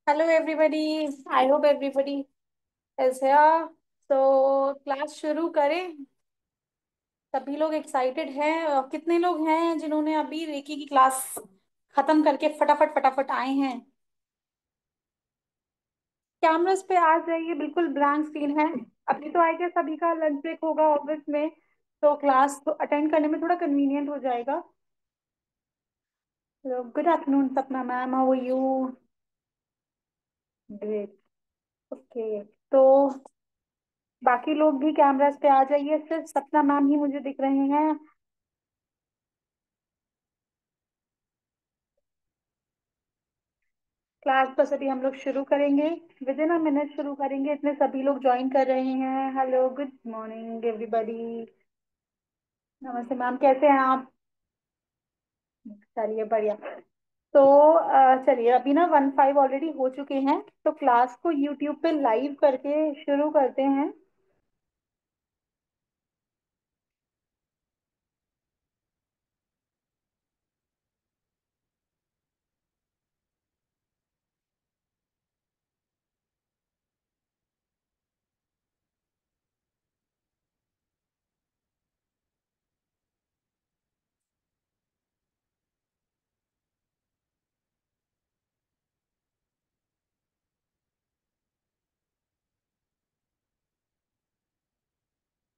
Hello, everybody. I hope everybody is here. तो class शुरू करें। सभी लोग एक्साइटेड हैं। कितने लोग हैं जिन्होंने अभी रेकी की क्लास खत्म करके फटाफट फटाफट आए हैं? कैमरास पे आ जाइए, बिल्कुल ब्लैंक स्क्रीन है। अभी तो आई गेस सभी का लंच ब्रेक होगा ऑफिस में, तो क्लास तो अटेंड करने में थोड़ा कन्वीनियंट हो जाएगा। Good afternoon Sapna ma'am, how are you? Great. Okay. तो बाकी लोग भी कैमरास पे आ जाइए, सिर्फ सपना मैम ही मुझे दिख रहे हैं। क्लास बस अभी हम लोग शुरू करेंगे। विद इन अ मिनट शुरू करेंगे, इतने सभी लोग ज्वाइन कर रहे हैं। Hello, good morning everybody. नमस्ते मैम, कैसे हैं आप? चलिए बढ़िया। तो चलिए, अभी ना 1-5 ऑलरेडी हो चुके हैं, तो क्लास को यूट्यूब पे लाइव करके शुरू करते हैं।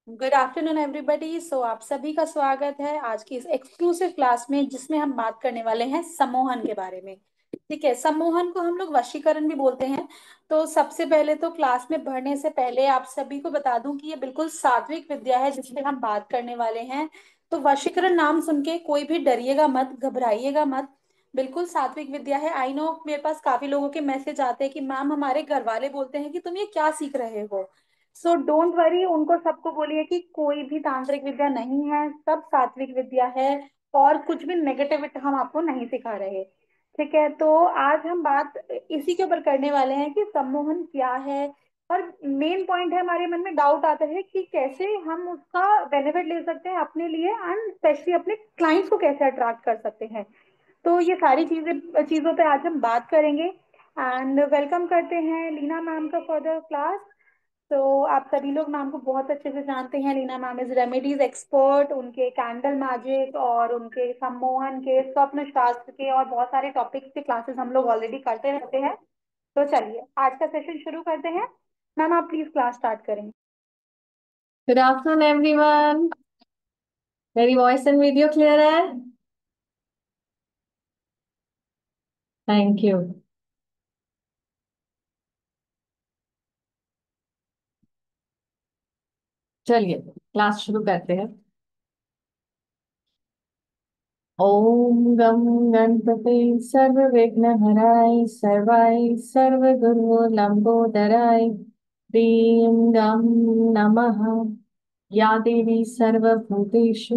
Good afternoon everybody. सो आप सभी का स्वागत है आज की इस एक्सक्लूसिव क्लास में, जिसमें हम बात करने वाले हैं सम्मोहन के बारे में। ठीक है, सम्मोहन को हम लोग वशीकरण भी बोलते हैं। तो सबसे पहले तो क्लास में बढ़ने से पहले आप सभी को बता दूं कि ये बिल्कुल सात्विक विद्या है जिसमें हम बात करने वाले हैं। तो वशीकरण नाम सुन के कोई भी डरिएगा मत, घबराइएगा मत। बिल्कुल सात्विक विद्या है। आई नो मेरे पास काफी लोगों के मैसेज आते हैं कि मैम हमारे घर वाले बोलते हैं कि तुम ये क्या सीख रहे हो। सो डोंट वरी, उनको सबको बोलिए कि कोई भी तांत्रिक विद्या नहीं है, सब सात्विक विद्या है। और कुछ भी नेगेटिविटी हम आपको नहीं सिखा रहे। ठीक है, तो आज हम बात इसी के ऊपर करने वाले हैं कि सम्मोहन क्या है। और मेन पॉइंट है, हमारे मन में डाउट आता है कि कैसे हम उसका बेनिफिट ले सकते हैं अपने लिए, एंड स्पेशली अपने क्लाइंट्स को कैसे अट्रैक्ट कर सकते हैं। तो ये सारी चीजें चीजों पे आज हम बात करेंगे। एंड वेलकम करते हैं लीना मैम का फॉर क्लास। तो आप सभी लोग मैम को बहुत अच्छे से जानते हैं। Leena ma'am is remedies expert. उनके कैंडल मैजिक और उनके सम्मोहन के, स्वप्न शास्त्र के और बहुत सारे टॉपिक्स के क्लासेस हम लोग ऑलरेडी करते रहते हैं। तो चलिए आज का सेशन शुरू करते हैं। मैम आप प्लीज क्लास स्टार्ट करें। Good afternoon everyone. मेरी वॉइस एंड वीडियो क्लियर है? Thank you. चलिए क्लास शुरू करते हैं। ओम गम गणपते सर्व विघ्न हराय सर्वाय सर्व गुरु लंबोदराय ह्रीं गम नमः। या देवी सर्वभूतेषु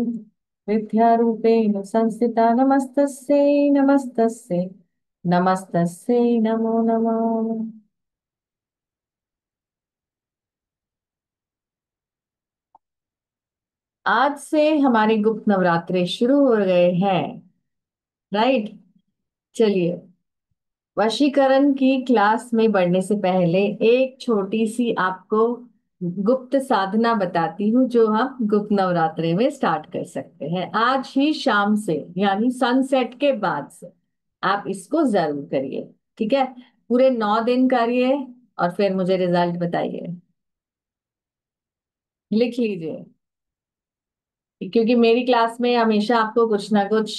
विद्यारूपेण संस्थिता नमस्तस्यै नमस्तस्यै नमस्तस्यै नमो नमः। आज से हमारे गुप्त नवरात्रे शुरू हो गए हैं। राइट। चलिए, वशीकरण की क्लास में बढ़ने से पहले एक छोटी सी आपको गुप्त साधना बताती हूँ, जो हम गुप्त नवरात्रे में स्टार्ट कर सकते हैं आज ही शाम से, यानी सनसेट के बाद से। आप इसको जरूर करिए। ठीक है, पूरे 9 दिन करिए और फिर मुझे रिजल्ट बताइए। लिख लीजिए, क्योंकि मेरी क्लास में हमेशा आपको कुछ ना कुछ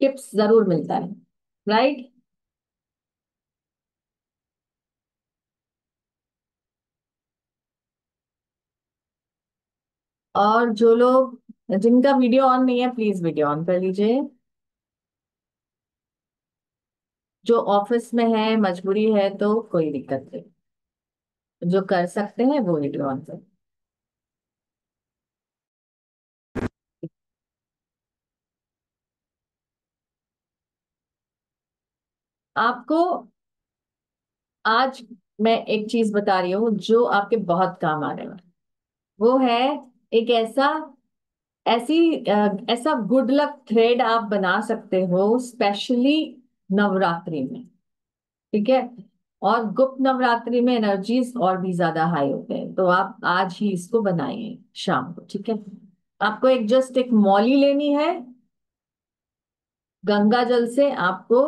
टिप्स जरूर मिलता है। राइट। और जो लोग जिनका वीडियो ऑन नहीं है, प्लीज वीडियो ऑन कर लीजिए। जो ऑफिस में है, मजबूरी है तो कोई दिक्कत नहीं। जो कर सकते हैं वो वीडियो ऑन कर। आपको आज मैं एक चीज बता रही हूँ जो आपके बहुत काम आने वाला। वो है एक ऐसी ऐसा गुड लक थ्रेड आप बना सकते हो, स्पेशली नवरात्रि में। ठीक है। और गुप्त नवरात्रि में एनर्जीज और भी ज्यादा हाई होते हैं, तो आप आज ही इसको बनाइए शाम को, ठीक है। आपको एक मौली लेनी है। गंगा जल से आपको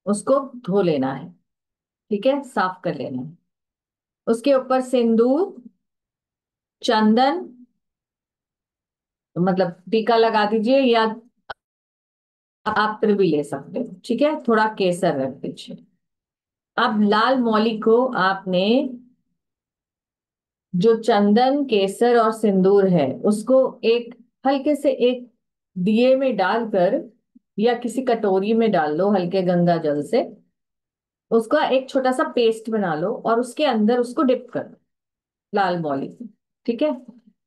उसको धो लेना है, ठीक है, साफ कर लेना है। उसके ऊपर सिंदूर, चंदन, मतलब टीका लगा दीजिए, या आप तिर भी ले सकते हो, ठीक है, थोड़ा केसर रख दीजिए। अब लाल मौली को आपने, जो चंदन केसर और सिंदूर है उसको एक हल्के से एक दिए में डालकर, या किसी कटोरी में डाल लो हल्के गंगा जल से, उसका एक छोटा सा पेस्ट बना लो और उसके अंदर उसको डिप कर दो, लाल मौली से, ठीक है।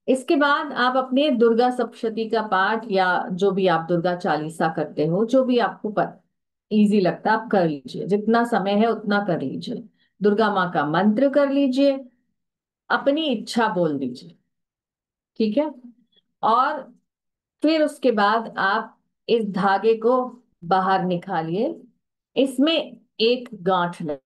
इसके बाद आप अपने दुर्गा सप्तशती का पाठ, या जो भी आप दुर्गा चालीसा करते हो, जो भी आपको इजी लगता है आप कर लीजिए, जितना समय है उतना कर लीजिए। दुर्गा माँ का मंत्र कर लीजिए, अपनी इच्छा बोल दीजिए, ठीक है। और फिर उसके बाद आप इस धागे को बाहर निकालिए, इसमें एक गांठ लगा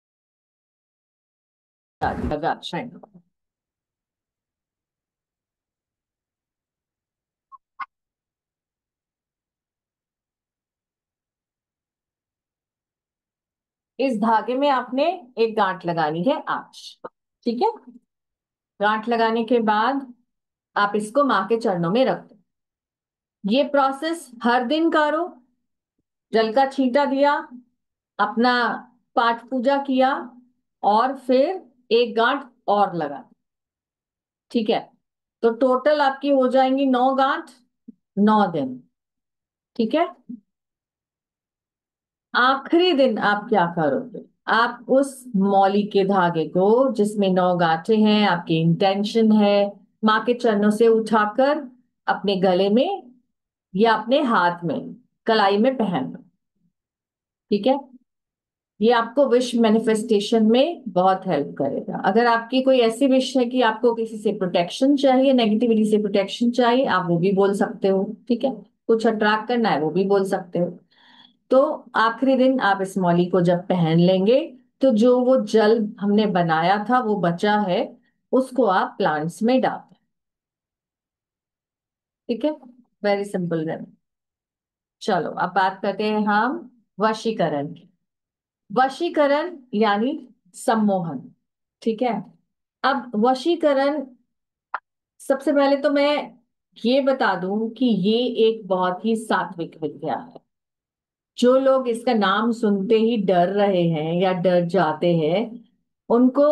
इस धागे में आपने एक गांठ लगानी है आज, ठीक है। गांठ लगाने के बाद आप इसको माँ के चरणों में रख दो। ये प्रोसेस हर दिन करो। जल का छींटा दिया, अपना पाठ पूजा किया, और फिर एक गांठ और लगा, ठीक है। तो टोटल आपकी हो जाएंगी 9 गांठ, 9 दिन, ठीक है। आखिरी दिन आप क्या करोगे? आप उस मौली के धागे को, जिसमें 9 गांठें हैं, आपकी इंटेंशन है, माँ के चरणों से उठाकर अपने गले में या अपने हाथ में कलाई में पहन लो, ठीक है। ये आपको विश मैनिफेस्टेशन में बहुत हेल्प करेगा। अगर आपकी कोई ऐसी विश है कि आपको किसी से प्रोटेक्शन चाहिए, नेगेटिविटी से प्रोटेक्शन चाहिए, आप वो भी बोल सकते हो, ठीक है। कुछ अट्रैक्ट करना है वो भी बोल सकते हो। तो आखिरी दिन आप इस मौली को जब पहन लेंगे, तो जो वो जल हमने बनाया था वो बचा है, उसको आप प्लांट्स में डाल दें, ठीक है। वेरी सिंपल है। चलो अब बात करते हैं हम वशीकरण की। वशीकरण यानी सम्मोहन, ठीक है। अब वशीकरण, सबसे पहले तो मैं ये बता दूं कि ये एक बहुत ही सात्विक विद्या है। जो लोग इसका नाम सुनते ही डर रहे हैं या डर जाते हैं, उनको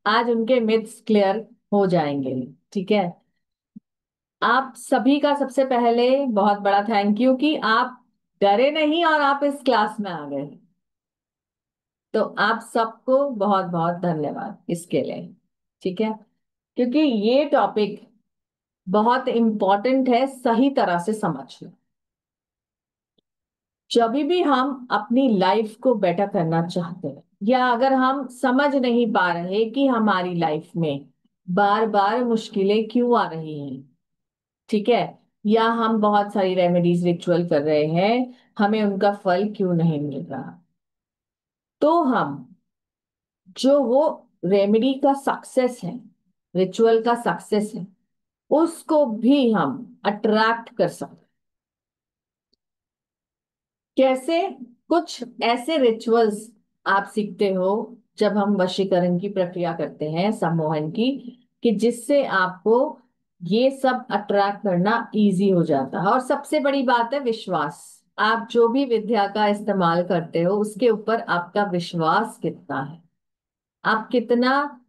आज उनके मिथ्स क्लियर हो जाएंगे, ठीक है। आप सभी का सबसे पहले बहुत बड़ा थैंक यू कि आप डरे नहीं और आप इस क्लास में आ गए। तो आप सबको बहुत बहुत धन्यवाद इसके लिए, ठीक है। क्योंकि ये टॉपिक बहुत इंपॉर्टेंट है सही तरह से समझना। जब भी हम अपनी लाइफ को बेटर करना चाहते हैं, या अगर हम समझ नहीं पा रहे कि हमारी लाइफ में बार बार मुश्किलें क्यों आ रही हैं, ठीक है, या हम बहुत सारी रेमेडीज रिचुअल कर रहे हैं, हमें उनका फल क्यों नहीं मिल रहा, तो हम जो वो रेमेडी का सक्सेस है, रिचुअल का सक्सेस है, उसको भी हम अट्रैक्ट कर सकते। कैसे? कुछ ऐसे रिचुअल्स आप सीखते हो जब हम वशीकरण की प्रक्रिया करते हैं, सम्मोहन की, कि जिससे आपको ये सब अट्रैक्ट करना इजी हो जाता है। और सबसे बड़ी बात है विश्वास। आप जो भी विद्या का इस्तेमाल करते हो उसके ऊपर आपका विश्वास कितना है, आप कितना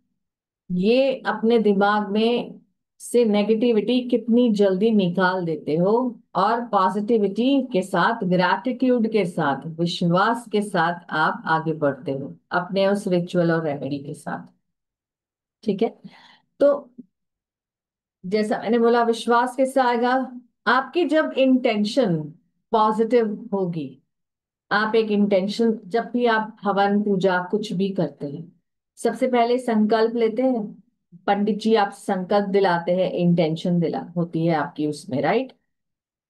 ये अपने दिमाग में से नेगेटिविटी कितनी जल्दी निकाल देते हो, और पॉजिटिविटी के साथ, ग्रैटिट्यूड के साथ, विश्वास के साथ आप आगे बढ़ते हो अपने उस रिचुअल और रेमेडी के साथ, ठीक है। तो जैसा मैंने बोला, विश्वास कैसे आएगा? आपकी जब इंटेंशन पॉजिटिव होगी, आप एक इंटेंशन, जब भी आप हवन पूजा कुछ भी करते हैं, सबसे पहले संकल्प लेते हैं। पंडित जी आप संकल्प दिलाते हैं, इंटेंशन दिला होती है आपकी उसमें, राइट।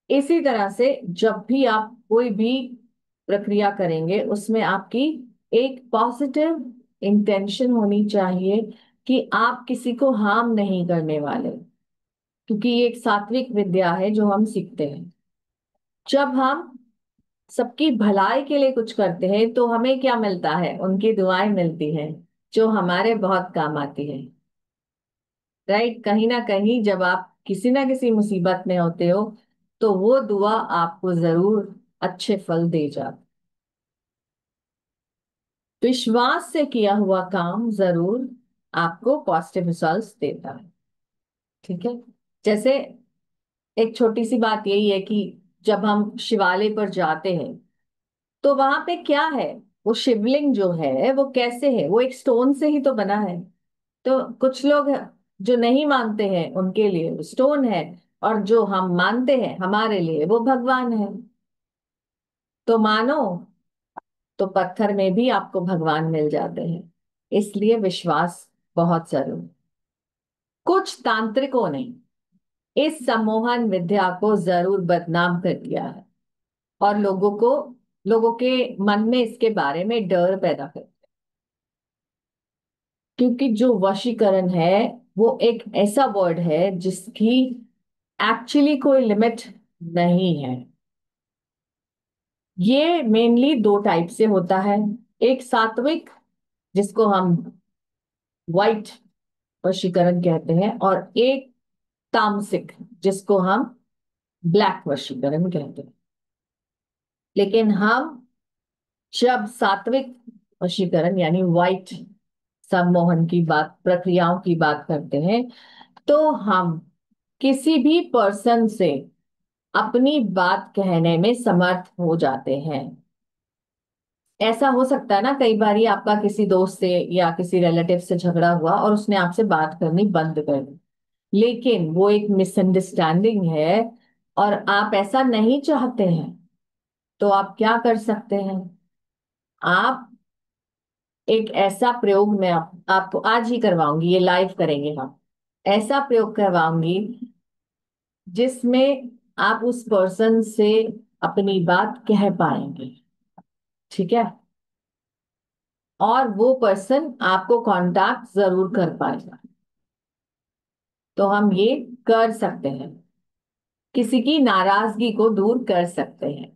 इसी तरह से जब भी आप कोई भी प्रक्रिया करेंगे उसमें आपकी एक पॉजिटिव इंटेंशन होनी चाहिए कि आप किसी को हार्म नहीं करने वाले, क्योंकि ये एक सात्विक विद्या है जो हम सीखते हैं। जब हम सबकी भलाई के लिए कुछ करते हैं तो हमें क्या मिलता है? उनकी दुआएं मिलती हैं, जो हमारे बहुत काम आती है। राइट? कहीं ना कहीं जब आप किसी ना किसी मुसीबत में होते हो तो वो दुआ आपको जरूर अच्छे फल दे जाती। विश्वास से किया हुआ काम जरूर आपको पॉजिटिव रिजल्ट्स देता है। ठीक है? जैसे एक छोटी सी बात यही है कि जब हम शिवालय पर जाते हैं तो वहां पे क्या है? वो शिवलिंग जो है वो कैसे है? वो एक स्टोन से ही तो बना है। तो कुछ लोग जो नहीं मानते हैं उनके लिए वो स्टोन है, और जो हम मानते हैं हमारे लिए वो भगवान है। तो मानो तो पत्थर में भी आपको भगवान मिल जाते हैं। इसलिए विश्वास बहुत जरूरी। कुछ तांत्रिकों ने इस सम्मोहन विद्या को जरूर बदनाम कर दिया है, और लोगों के मन में इसके बारे में डर पैदा कर, क्योंकि जो वशीकरण है वो एक ऐसा वर्ड है जिसकी एक्चुअली कोई लिमिट नहीं है। ये मेनली दो टाइप से होता है। एक सात्विक, जिसको हम वाइट वशीकरण कहते हैं, और एक तामसिक, जिसको हम ब्लैक वशीकरण कहते हैं। लेकिन हम जब सात्विक वशीकरण यानी वाइट सम्मोहन की बात, प्रक्रियाओं की बात करते हैं, तो हम किसी भी पर्सन से अपनी बात कहने में समर्थ हो जाते हैं। ऐसा हो सकता है ना, कई बार आपका किसी दोस्त से या किसी रिलेटिव से झगड़ा हुआ और उसने आपसे बात करनी बंद कर दी, लेकिन वो एक मिसअंडरस्टैंडिंग है और आप ऐसा नहीं चाहते हैं, तो आप क्या कर सकते हैं? आप एक ऐसा प्रयोग, मैं आपको आज ही करवाऊंगी, ये लाइव करेंगे हम। ऐसा प्रयोग करवाऊंगी जिसमें आप उस पर्सन से अपनी बात कह पाएंगे। ठीक है? और वो पर्सन आपको कांटेक्ट जरूर कर पाएगा। तो हम ये कर सकते हैं, किसी की नाराजगी को दूर कर सकते हैं।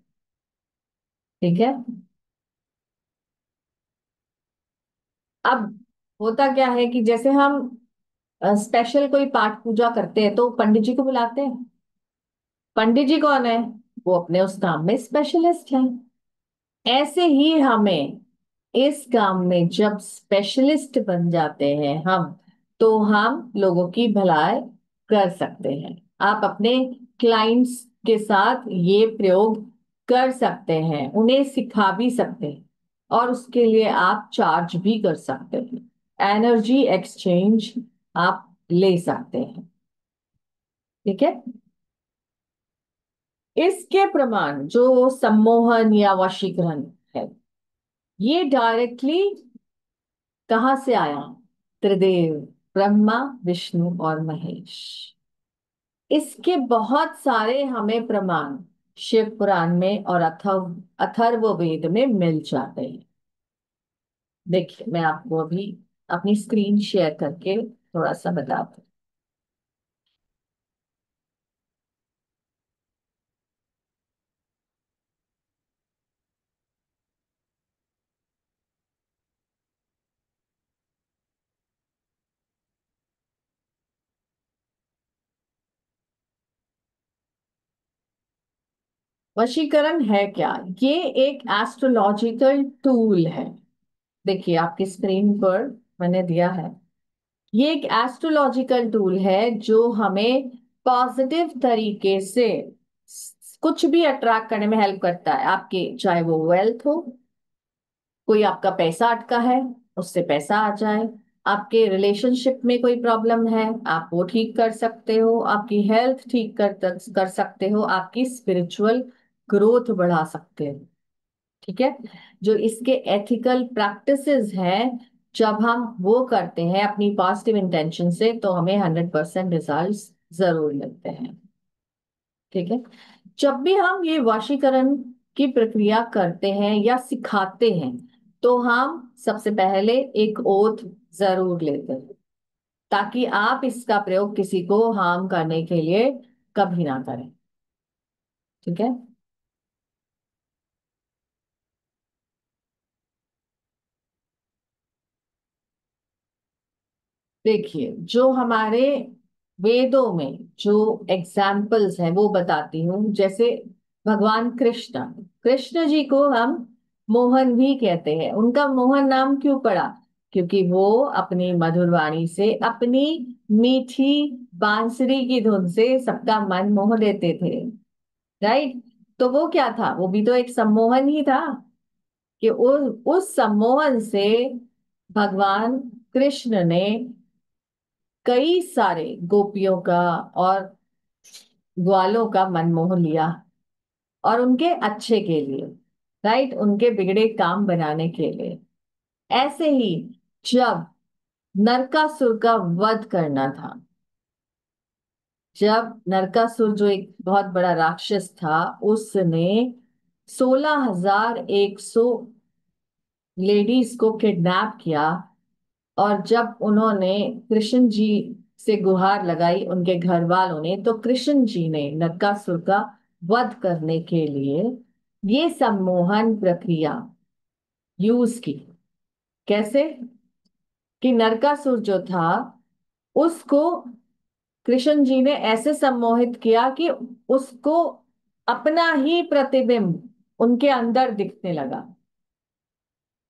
ठीक है? अब होता क्या है कि जैसे हम स्पेशल कोई पाठ पूजा करते हैं तो पंडित जी को बुलाते हैं। पंडित जी कौन है? वो अपने उस काम में स्पेशलिस्ट हैं। ऐसे ही हमें इस काम में जब स्पेशलिस्ट बन जाते हैं हम, तो हम लोगों की भलाई कर सकते हैं। आप अपने क्लाइंट्स के साथ ये प्रयोग कर सकते हैं, उन्हें सिखा भी सकते हैं, और उसके लिए आप चार्ज भी कर सकते हैं। एनर्जी एक्सचेंज आप ले सकते हैं। ठीक है? इसके प्रमाण जो सम्मोहन या वशीकरण है, ये डायरेक्टली कहाँ से आया? त्रिदेव, ब्रह्मा, विष्णु और महेश। इसके बहुत सारे हमें प्रमाण शिव पुराण में और अथर्ववेद में मिल जाते हैं। देखिए, मैं आपको अभी अपनी स्क्रीन शेयर करके थोड़ा सा बताती हूँ। वशीकरण है क्या? ये एक एस्ट्रोलॉजिकल टूल है। देखिए, आपकी स्क्रीन पर मैंने दिया है। ये एक एस्ट्रोलॉजिकल टूल है जो हमें पॉजिटिव तरीके से कुछ भी अट्रैक्ट करने में हेल्प करता है। आपके, चाहे वो वेल्थ हो, कोई आपका पैसा अटका है उससे पैसा आ जाए, आपके रिलेशनशिप में कोई प्रॉब्लम है आप वो ठीक कर सकते हो, आपकी हेल्थ ठीक कर सकते हो, आपकी स्पिरिचुअल ग्रोथ बढ़ा सकते हो। ठीक है? जो इसके एथिकल प्रैक्टिसेस हैं, जब हम वो करते हैं अपनी पॉजिटिव इंटेंशन से, तो हमें 100% रिजल्ट्स जरूर मिलते हैं। ठीक है? जब भी हम ये वशीकरण की प्रक्रिया करते हैं या सिखाते हैं तो हम सबसे पहले एक ओथ जरूर लेते हैं, ताकि आप इसका प्रयोग किसी को हार्म करने के लिए कभी ना करें। ठीक है। देखिए, जो हमारे वेदों में जो एग्जाम्पल्स हैं वो बताती हूँ। जैसे भगवान कृष्ण, कृष्ण जी को हम मोहन भी कहते हैं। उनका मोहन नाम क्यों पड़ा? क्योंकि वो अपनी मधुर वाणी से, अपनी मीठी बांसुरी की धुन से सबका मन मोह लेते थे। राइट। तो वो क्या था? वो भी तो एक सम्मोहन ही था कि उस सम्मोहन से भगवान कृष्ण ने कई सारे गोपियों का और ग्वालों का मन मोह लिया, और उनके अच्छे के लिए। राइट, उनके बिगड़े काम बनाने के लिए। ऐसे ही जब नरकासुर का वध करना था, जब नरकासुर जो एक बहुत बड़ा राक्षस था, उसने 16,100 लेडीज को किडनैप किया, और जब उन्होंने कृष्ण जी से गुहार लगाई उनके घर वालों ने, तो कृष्ण जी ने नरकासुर का वध करने के लिए ये सम्मोहन प्रक्रिया यूज की। कैसे? कि नरकासुर जो था, उसको कृष्ण जी ने ऐसे सम्मोहित किया कि उसको अपना ही प्रतिबिंब उनके अंदर दिखने लगा।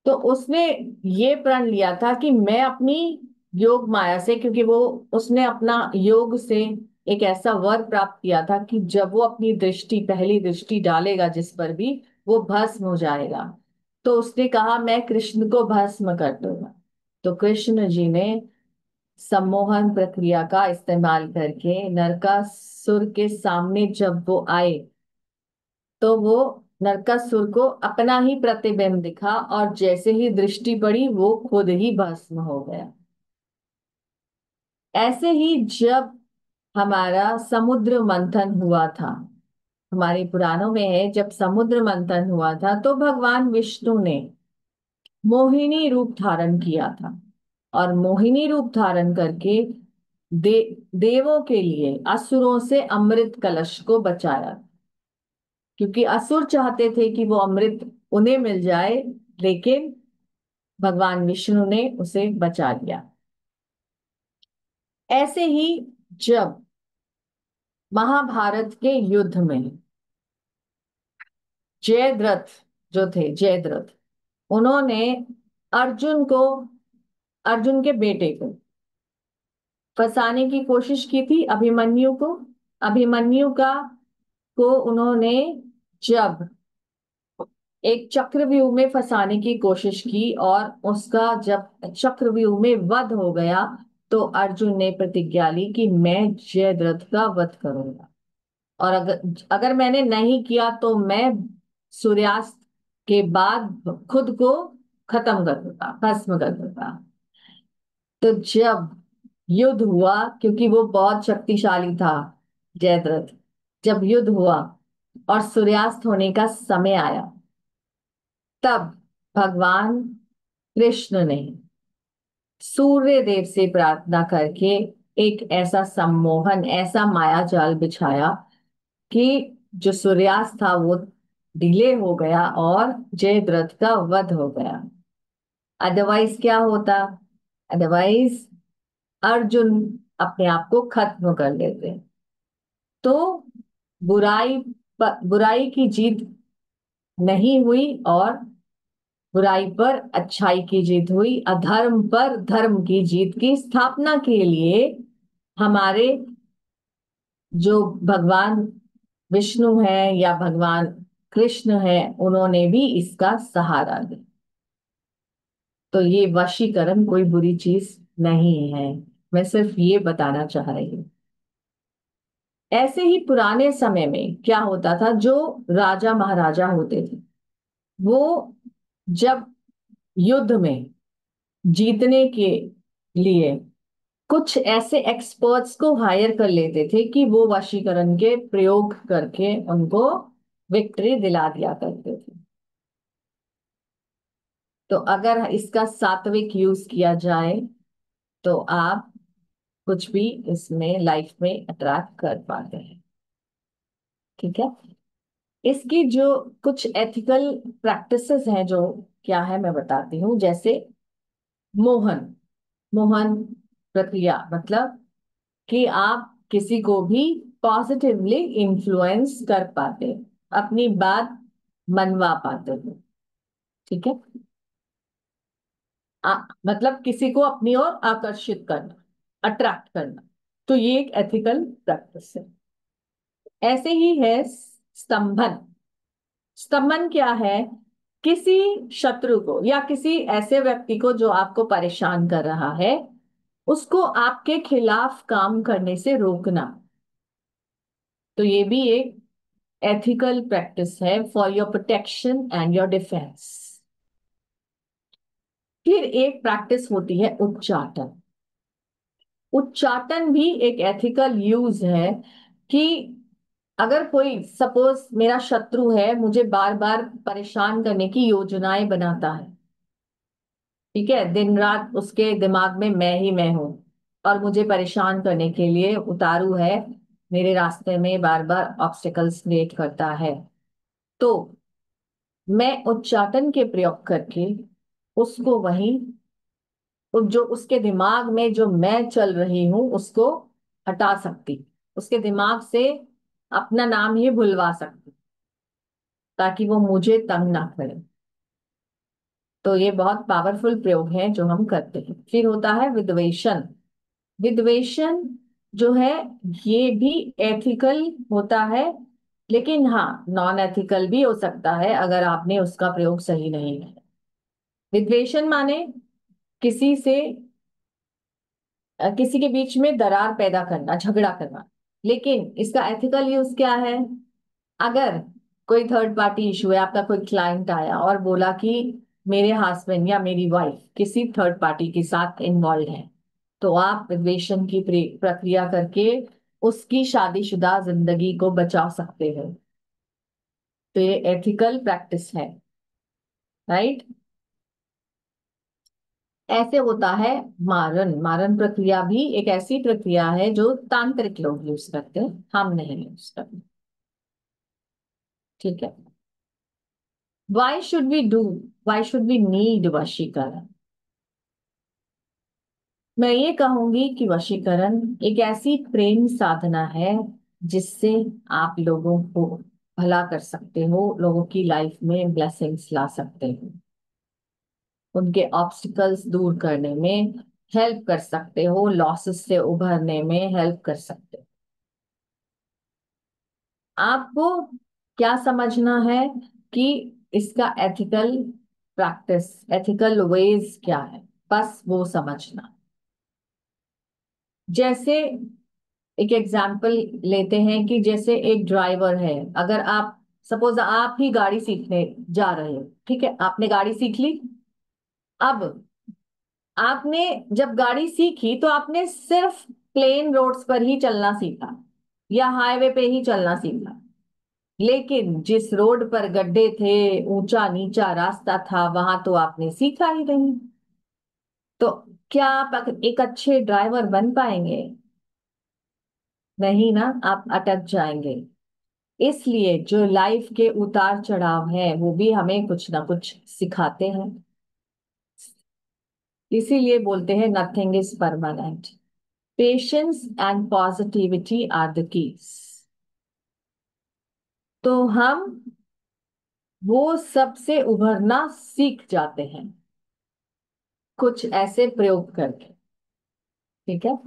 तो उसने ये प्रण लिया था कि मैं अपनी योग माया से, क्योंकि वो उसने अपना योग से एक ऐसा वर प्राप्त किया था कि जब वो अपनी दृष्टि, पहली दृष्टि डालेगा जिस पर भी, वो भस्म हो जाएगा। तो उसने कहा मैं कृष्ण को भस्म कर दूंगा। तो कृष्ण जी ने सम्मोहन प्रक्रिया का इस्तेमाल करके नरकासुर के सामने जब वो आए, तो वो नरकासुर को अपना ही प्रतिबिंब दिखा, और जैसे ही दृष्टि पड़ी वो खुद ही भस्म हो गया। ऐसे ही जब हमारा समुद्र मंथन हुआ था, हमारे पुराणों में है, जब समुद्र मंथन हुआ था तो भगवान विष्णु ने मोहिनी रूप धारण किया था, और मोहिनी रूप धारण करके देवों के लिए असुरों से अमृत कलश को बचाया। क्योंकि असुर चाहते थे कि वो अमृत उन्हें मिल जाए, लेकिन भगवान विष्णु ने उसे बचा लिया। ऐसे ही जब महाभारत के युद्ध में जयद्रथ जो थे, जयद्रथ, उन्होंने अर्जुन को, अर्जुन के बेटे को फंसाने की कोशिश की थी, अभिमन्यु को। अभिमन्यु का को उन्होंने जब एक चक्रव्यूह में फंसाने की कोशिश की, और उसका जब चक्रव्यूह में वध हो गया, तो अर्जुन ने प्रतिज्ञा ली कि मैं जयद्रथ का वध करूंगा, और अगर अगर मैंने नहीं किया तो मैं सूर्यास्त के बाद खुद को खत्म कर दूंगा, भस्म कर दूंगा। तो जब युद्ध हुआ, क्योंकि वो बहुत शक्तिशाली था जयद्रथ, जब युद्ध हुआ और सूर्यास्त होने का समय आया, तब भगवान कृष्ण ने सूर्य देव से प्रार्थना करके एक ऐसा सम्मोहन, ऐसा माया जाल बिछाया कि जो सूर्यास्त था वो डिले हो गया और जयद्रथ का वध हो गया। अदरवाइज क्या होता? अदरवाइज अर्जुन अपने आप को खत्म कर लेते। तो बुराई बुराई की जीत नहीं हुई, और बुराई पर अच्छाई की जीत हुई, अधर्म पर धर्म की जीत की स्थापना के लिए हमारे जो भगवान विष्णु है या भगवान कृष्ण है, उन्होंने भी इसका सहारा दिया। तो ये वशीकरण कोई बुरी चीज नहीं है, मैं सिर्फ ये बताना चाह रही हूँ। ऐसे ही पुराने समय में क्या होता था, जो राजा महाराजा होते थे, वो जब युद्ध में जीतने के लिए कुछ ऐसे एक्सपर्ट्स को हायर कर लेते थे कि वो वशीकरण के प्रयोग करके उनको विक्ट्री दिला दिया करते थे। तो अगर इसका सात्विक यूज किया जाए तो आप कुछ भी इसमें लाइफ में अट्रैक्ट कर पाते हैं। ठीक है। इसकी जो कुछ एथिकल प्रैक्टिसेस हैं, जो क्या है मैं बताती हूँ। जैसे मोहन, मोहन प्रक्रिया मतलब कि आप किसी को भी पॉजिटिवली इन्फ्लुएंस कर पाते हैं, अपनी बात मनवा पाते हैं। ठीक है। मतलब किसी को अपनी ओर आकर्षित करना, अट्रैक्ट करना। तो ये एक एथिकल प्रैक्टिस है। ऐसे ही है स्तंभन। स्तंभन क्या है? किसी शत्रु को या किसी ऐसे व्यक्ति को जो आपको परेशान कर रहा है, उसको आपके खिलाफ काम करने से रोकना। तो ये भी एक एथिकल प्रैक्टिस है for your protection and your defence. फिर एक प्रैक्टिस होती है उच्चाटन। उच्चाटन भी एक एथिकल यूज है कि अगर कोई सपोज मेरा शत्रु है, मुझे बार बार परेशान करने की योजनाएं बनाता है, ठीक है, दिन रात उसके दिमाग में मैं हूं और मुझे परेशान करने के लिए उतारू है, मेरे रास्ते में बार बार ऑब्स्टिकल्स क्रिएट करता है, तो मैं उच्चाटन के प्रयोग करके उसको वहीं, जो उसके दिमाग में जो मैं चल रही हूं उसको हटा सकती, उसके दिमाग से अपना नाम ही भुलवा सकती, ताकि वो मुझे तंग ना करे। तो ये बहुत पावरफुल प्रयोग है जो हम करते हैं। फिर होता है विद्वेषण। विद्वेषण जो है ये भी एथिकल होता है, लेकिन हाँ नॉन एथिकल भी हो सकता है अगर आपने उसका प्रयोग सही नहीं किया। विद्वेषण माने किसी से किसी के बीच में दरार पैदा करना, झगड़ा करना। लेकिन इसका एथिकल यूज क्या है? अगर कोई थर्ड पार्टी इशू है, आपका कोई क्लाइंट आया और बोला कि मेरे हस्बैंड या मेरी वाइफ किसी थर्ड पार्टी के साथ इन्वॉल्व है, तो आप विद्वेषण की प्रक्रिया करके उसकी शादीशुदा जिंदगी को बचा सकते हो। तो ये एथिकल प्रैक्टिस है, राइट। ऐसे होता है मारन। मारन प्रक्रिया भी एक ऐसी प्रक्रिया है जो तांत्रिक लोग यूज करते हैं, हम नहीं यूज करते। ठीक है। Why should we do, why should we need वशीकरण? मैं ये कहूंगी कि वशीकरण एक ऐसी प्रेम साधना है जिससे आप लोगों को भला कर सकते हो, लोगों की लाइफ में ब्लेसिंग्स ला सकते हो, उनके ऑब्स्टिकल्स दूर करने में हेल्प कर सकते हो, लॉसेस से उभरने में हेल्प कर सकते हो। आपको क्या समझना है कि इसका एथिकल प्रैक्टिस, एथिकल वेज क्या है, बस वो समझना। जैसे एक एग्जाम्पल लेते हैं कि जैसे एक ड्राइवर है, अगर आप सपोज आप ही गाड़ी सीखने जा रहे हो, ठीक है, आपने गाड़ी सीख ली। अब आपने जब गाड़ी सीखी तो आपने सिर्फ प्लेन रोड्स पर ही चलना सीखा या हाईवे पे ही चलना सीखा, लेकिन जिस रोड पर गड्ढे थे, ऊंचा नीचा रास्ता था, वहां तो आपने सीखा ही नहीं। तो क्या आप एक अच्छे ड्राइवर बन पाएंगे? नहीं ना, आप अटक जाएंगे। इसलिए जो लाइफ के उतार चढ़ाव है वो भी हमें कुछ ना कुछ सिखाते हैं। इसीलिए बोलते हैं nothing is permanent. Patience and positivity are the keys. तो हम वो सबसे उभरना सीख जाते हैं कुछ ऐसे प्रयोग करके। ठीक है।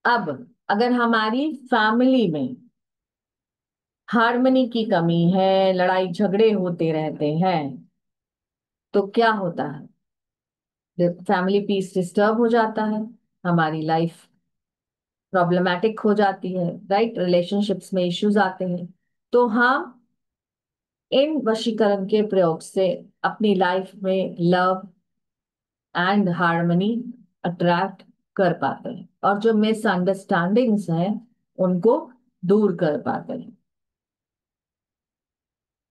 अब अगर हमारी फैमिली में हार्मनी की कमी है, लड़ाई झगड़े होते रहते हैं, तो क्या होता है? फैमिली पीस डिस्टर्ब हो जाता है, हमारी लाइफ प्रॉब्लमेटिक हो जाती है, राइट, रिलेशनशिप्स में इश्यूज आते हैं। तो हम इन वशीकरण के प्रयोग से अपनी लाइफ में लव एंड हार्मनी अट्रैक्ट कर पाते हैं और जो मिसअंडरस्टैंडिंग्स हैं उनको दूर कर पाते हैं।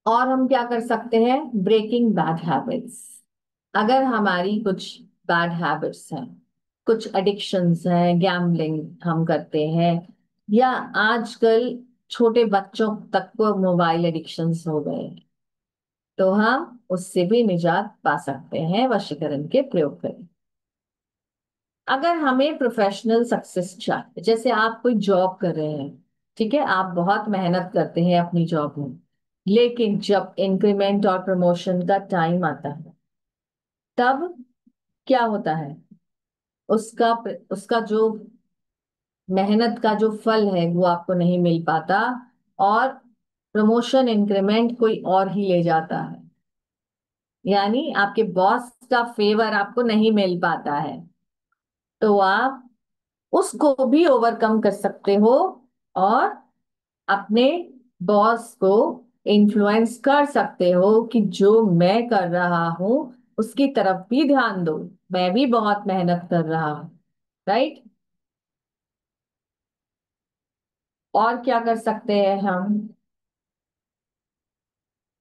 और हम क्या कर सकते हैं, ब्रेकिंग बैड हैबिट्स। अगर हमारी कुछ बैड हैबिट्स हैं, कुछ एडिक्शंस हैं, गैम्बलिंग हम करते हैं, या आजकल छोटे बच्चों तक को मोबाइल एडिक्शंस हो गए हैं, तो हम उससे भी निजात पा सकते हैं वशीकरण के प्रयोग करें। अगर हमें प्रोफेशनल सक्सेस चाहिए, जैसे आप कोई जॉब कर रहे हैं, ठीक है, आप बहुत मेहनत करते हैं अपनी जॉब में, लेकिन जब इंक्रीमेंट और प्रमोशन का टाइम आता है, तब क्या होता है, उसका उसका जो मेहनत का जो फल है वो आपको नहीं मिल पाता, और प्रमोशन इंक्रीमेंट कोई और ही ले जाता है, यानी आपके बॉस का फेवर आपको नहीं मिल पाता है। तो आप उसको भी ओवरकम कर सकते हो, और अपने बॉस को इन्फ्लुएंस कर सकते हो कि जो मैं कर रहा हूं उसकी तरफ भी ध्यान दो, मैं भी बहुत मेहनत कर रहा हूं। राइट। और क्या कर सकते हैं हम,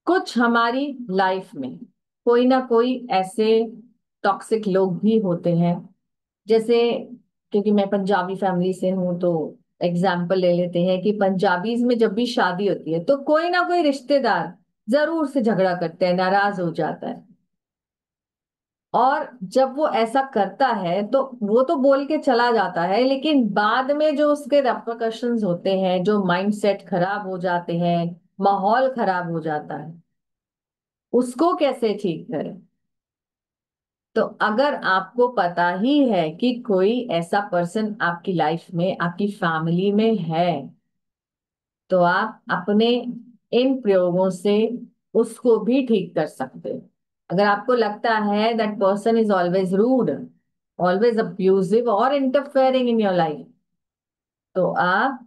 कुछ हमारी लाइफ में कोई ना कोई ऐसे टॉक्सिक लोग भी होते हैं, जैसे, क्योंकि मैं पंजाबी फैमिली से हूं तो एग्जाम्पल ले लेते हैं कि पंजाबीज में जब भी शादी होती है तो कोई ना कोई रिश्तेदार जरूर से झगड़ा करते हैं, नाराज हो जाता है। और जब वो ऐसा करता है तो वो तो बोल के चला जाता है, लेकिन बाद में जो उसके रेपरकशंस होते हैं, जो माइंडसेट खराब हो जाते हैं, माहौल खराब हो जाता है, उसको कैसे ठीक करें। तो अगर आपको पता ही है कि कोई ऐसा पर्सन आपकी लाइफ में, आपकी फैमिली में है, तो आप अपने इन प्रयोगों से उसको भी ठीक कर सकते हो। अगर आपको लगता है that person is always rude, always abusive और इंटरफेयरिंग इन योर लाइफ, तो आप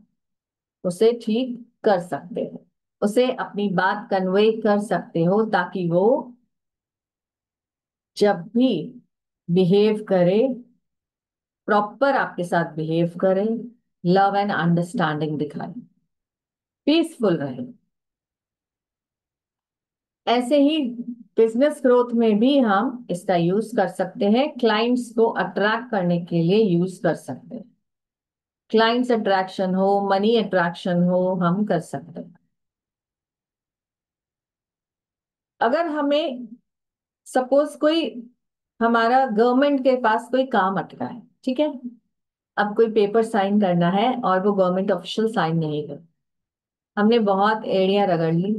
उसे ठीक कर सकते हो, उसे अपनी बात कन्वे कर सकते हो, ताकि वो जब भी बिहेव करे, प्रॉपर आपके साथ बिहेव करे, लव एंड अंडरस्टैंडिंग दिखाए, पीसफुल रहे। ऐसे ही बिजनेस ग्रोथ में भी हम इसका यूज कर सकते हैं, क्लाइंट्स को अट्रैक्ट करने के लिए यूज कर सकते हैं। क्लाइंट्स अट्रैक्शन हो, मनी अट्रैक्शन हो, हम कर सकते हैं। अगर हमें सपोज कोई, हमारा गवर्नमेंट के पास कोई काम अटका है, ठीक है, अब कोई पेपर साइन करना है और वो गवर्नमेंट ऑफिशियल साइन नहीं कर, हमने बहुत एड़ियां रगड़ ली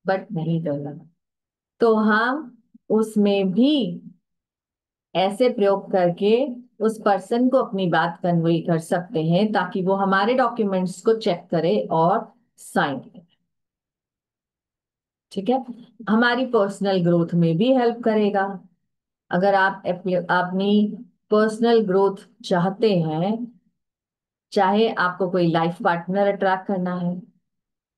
बट नहीं कर रहा, तो हम उसमें भी ऐसे प्रयोग करके उस पर्सन को अपनी बात कन्वे कर सकते हैं, ताकि वो हमारे डॉक्यूमेंट्स को चेक करे और साइन करे। ठीक है, हमारी पर्सनल ग्रोथ में भी हेल्प करेगा। अगर आप अपनी पर्सनल ग्रोथ चाहते हैं, चाहे आपको कोई लाइफ पार्टनर अट्रैक्ट करना है,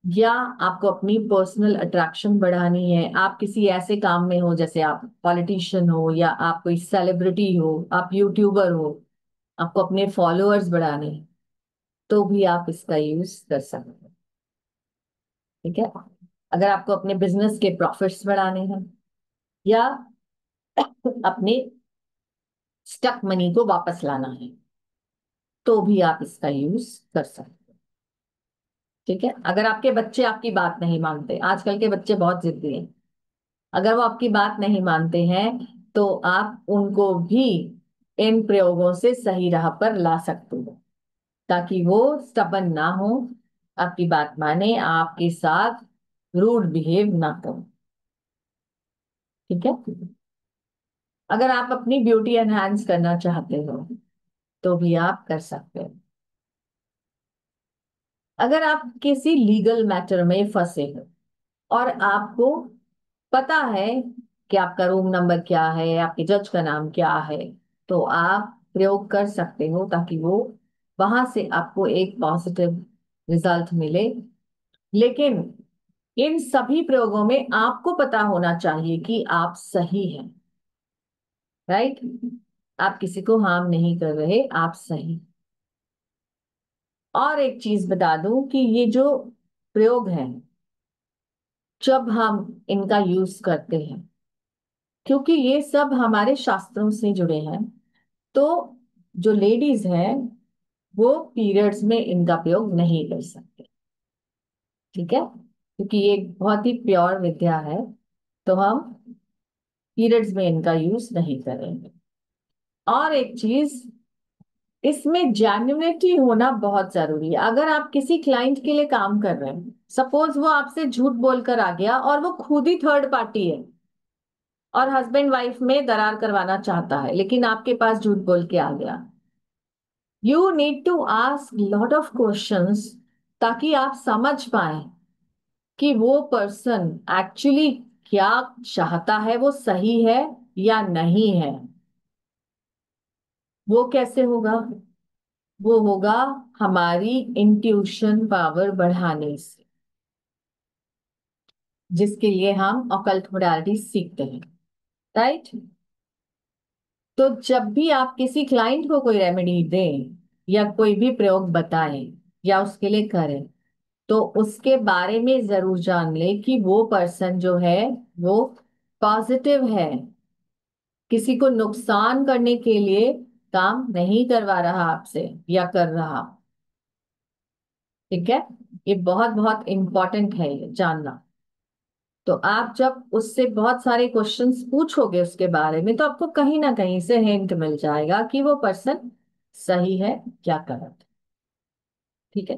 या आपको अपनी पर्सनल अट्रैक्शन बढ़ानी है, आप किसी ऐसे काम में हो, जैसे आप पॉलिटिशियन हो, या आप कोई सेलिब्रिटी हो, आप यूट्यूबर हो, आपको अपने फॉलोअर्स बढ़ाने हैं, तो भी आप इसका यूज कर सकते हैं। ठीक है, अगर आपको अपने बिजनेस के प्रॉफिट्स बढ़ाने हैं, या अपने स्टक मनी को वापस लाना है, तो भी आप इसका यूज कर सकते हैं। ठीक है, अगर आपके बच्चे आपकी बात नहीं मानते, आजकल के बच्चे बहुत जिद्दी हैं, अगर वो आपकी बात नहीं मानते हैं, तो आप उनको भी इन प्रयोगों से सही राह पर ला सकते हो, ताकि वो स्टबन ना हो, आपकी बात माने, आपके साथ रूड बिहेव ना करो। ठीक है, अगर आप अपनी ब्यूटी एनहांस करना चाहते हो, तो भी आप कर सकते हो। अगर आप किसी लीगल मैटर में फंसे हो और आपको पता है कि आपका रूम नंबर क्या है, आपके जज का नाम क्या है, तो आप प्रयोग कर सकते हो, ताकि वो वहां से आपको एक पॉजिटिव रिजल्ट मिले। लेकिन इन सभी प्रयोगों में आपको पता होना चाहिए कि आप सही हैं। राइट, आप किसी को हार्म नहीं कर रहे, आप सही। और एक चीज बता दूं कि ये जो प्रयोग है, जब हम इनका यूज करते हैं, क्योंकि ये सब हमारे शास्त्रों से जुड़े हैं, तो जो लेडीज हैं वो पीरियड्स में इनका प्रयोग नहीं कर सकते। ठीक है, क्योंकि ये एक बहुत ही प्योर विद्या है, तो हम पीरियड्स में इनका यूज नहीं करेंगे। और एक चीज, इसमें जेन्युइनिटी होना बहुत जरूरी है। अगर आप किसी क्लाइंट के लिए काम कर रहे हैं, सपोज वो आपसे झूठ बोलकर आ गया और वो खुद ही थर्ड पार्टी है और हस्बैंड वाइफ में दरार करवाना चाहता है, लेकिन आपके पास झूठ बोल के आ गया, you need to ask lot of questions, ताकि आप समझ पाए कि वो पर्सन एक्चुअली क्या चाहता है, वो सही है या नहीं है। वो कैसे होगा? वो होगा हमारी इंट्यूशन पावर बढ़ाने से, जिसके लिए हम ऑकल्ट मोडालिटी सीखते हैं। राइट। तो जब भी आप किसी क्लाइंट को कोई रेमेडी दें या कोई भी प्रयोग बताएं या उसके लिए करें, तो उसके बारे में जरूर जान ले कि वो पर्सन जो है वो पॉजिटिव है, किसी को नुकसान करने के लिए काम नहीं करवा रहा आपसे या कर रहा। ठीक है, ये बहुत बहुत इंपॉर्टेंट है ये जानना। तो आप जब उससे बहुत सारे क्वेश्चंस पूछोगे उसके बारे में, तो आपको कहीं ना कहीं से हिंट मिल जाएगा कि वो पर्सन सही है क्या गलत। ठीक है।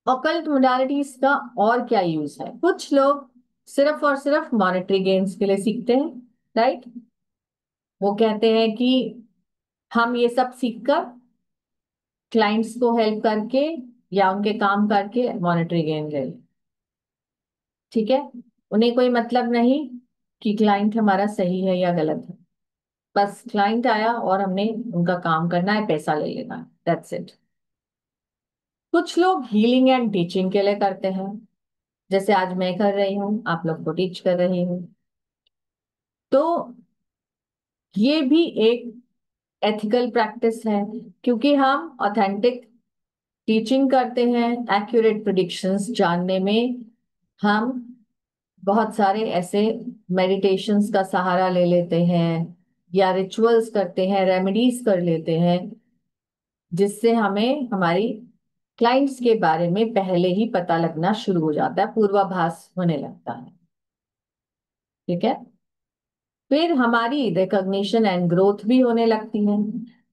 ऑकल्ट मोडालिटीज का और क्या यूज है? कुछ लोग सिर्फ और सिर्फ मॉनेटरी गेन्स के लिए सीखते हैं। राइट। वो कहते हैं कि हम ये सब सीखकर क्लाइंट्स को हेल्प करके या उनके काम करके मॉनेटरी गेन ले लें। ठीक है। उन्हें कोई मतलब नहीं कि क्लाइंट हमारा सही है या गलत है, बस क्लाइंट आया और हमने उनका काम करना है, पैसा ले लेना है, दैट्स इट। कुछ लोग हीलिंग एंड टीचिंग के लिए करते हैं, जैसे आज मैं कर रही हूँ, आप लोग को टीच कर रही हूँ। तो ये भी एक एथिकल प्रैक्टिस है, क्योंकि हम ऑथेंटिक टीचिंग करते हैं। एक्यूरेट प्रिडिक्शंस जानने में हम बहुत सारे ऐसे मेडिटेशंस का सहारा ले लेते हैं या रिचुअल्स करते हैं, रेमेडीज कर लेते हैं, जिससे हमें हमारी क्लाइंट्स के बारे में पहले ही पता लगना शुरू हो जाता है, पूर्वाभास होने लगता है। ठीक है। फिर हमारी रिकॉग्निशन एंड ग्रोथ भी होने लगती है।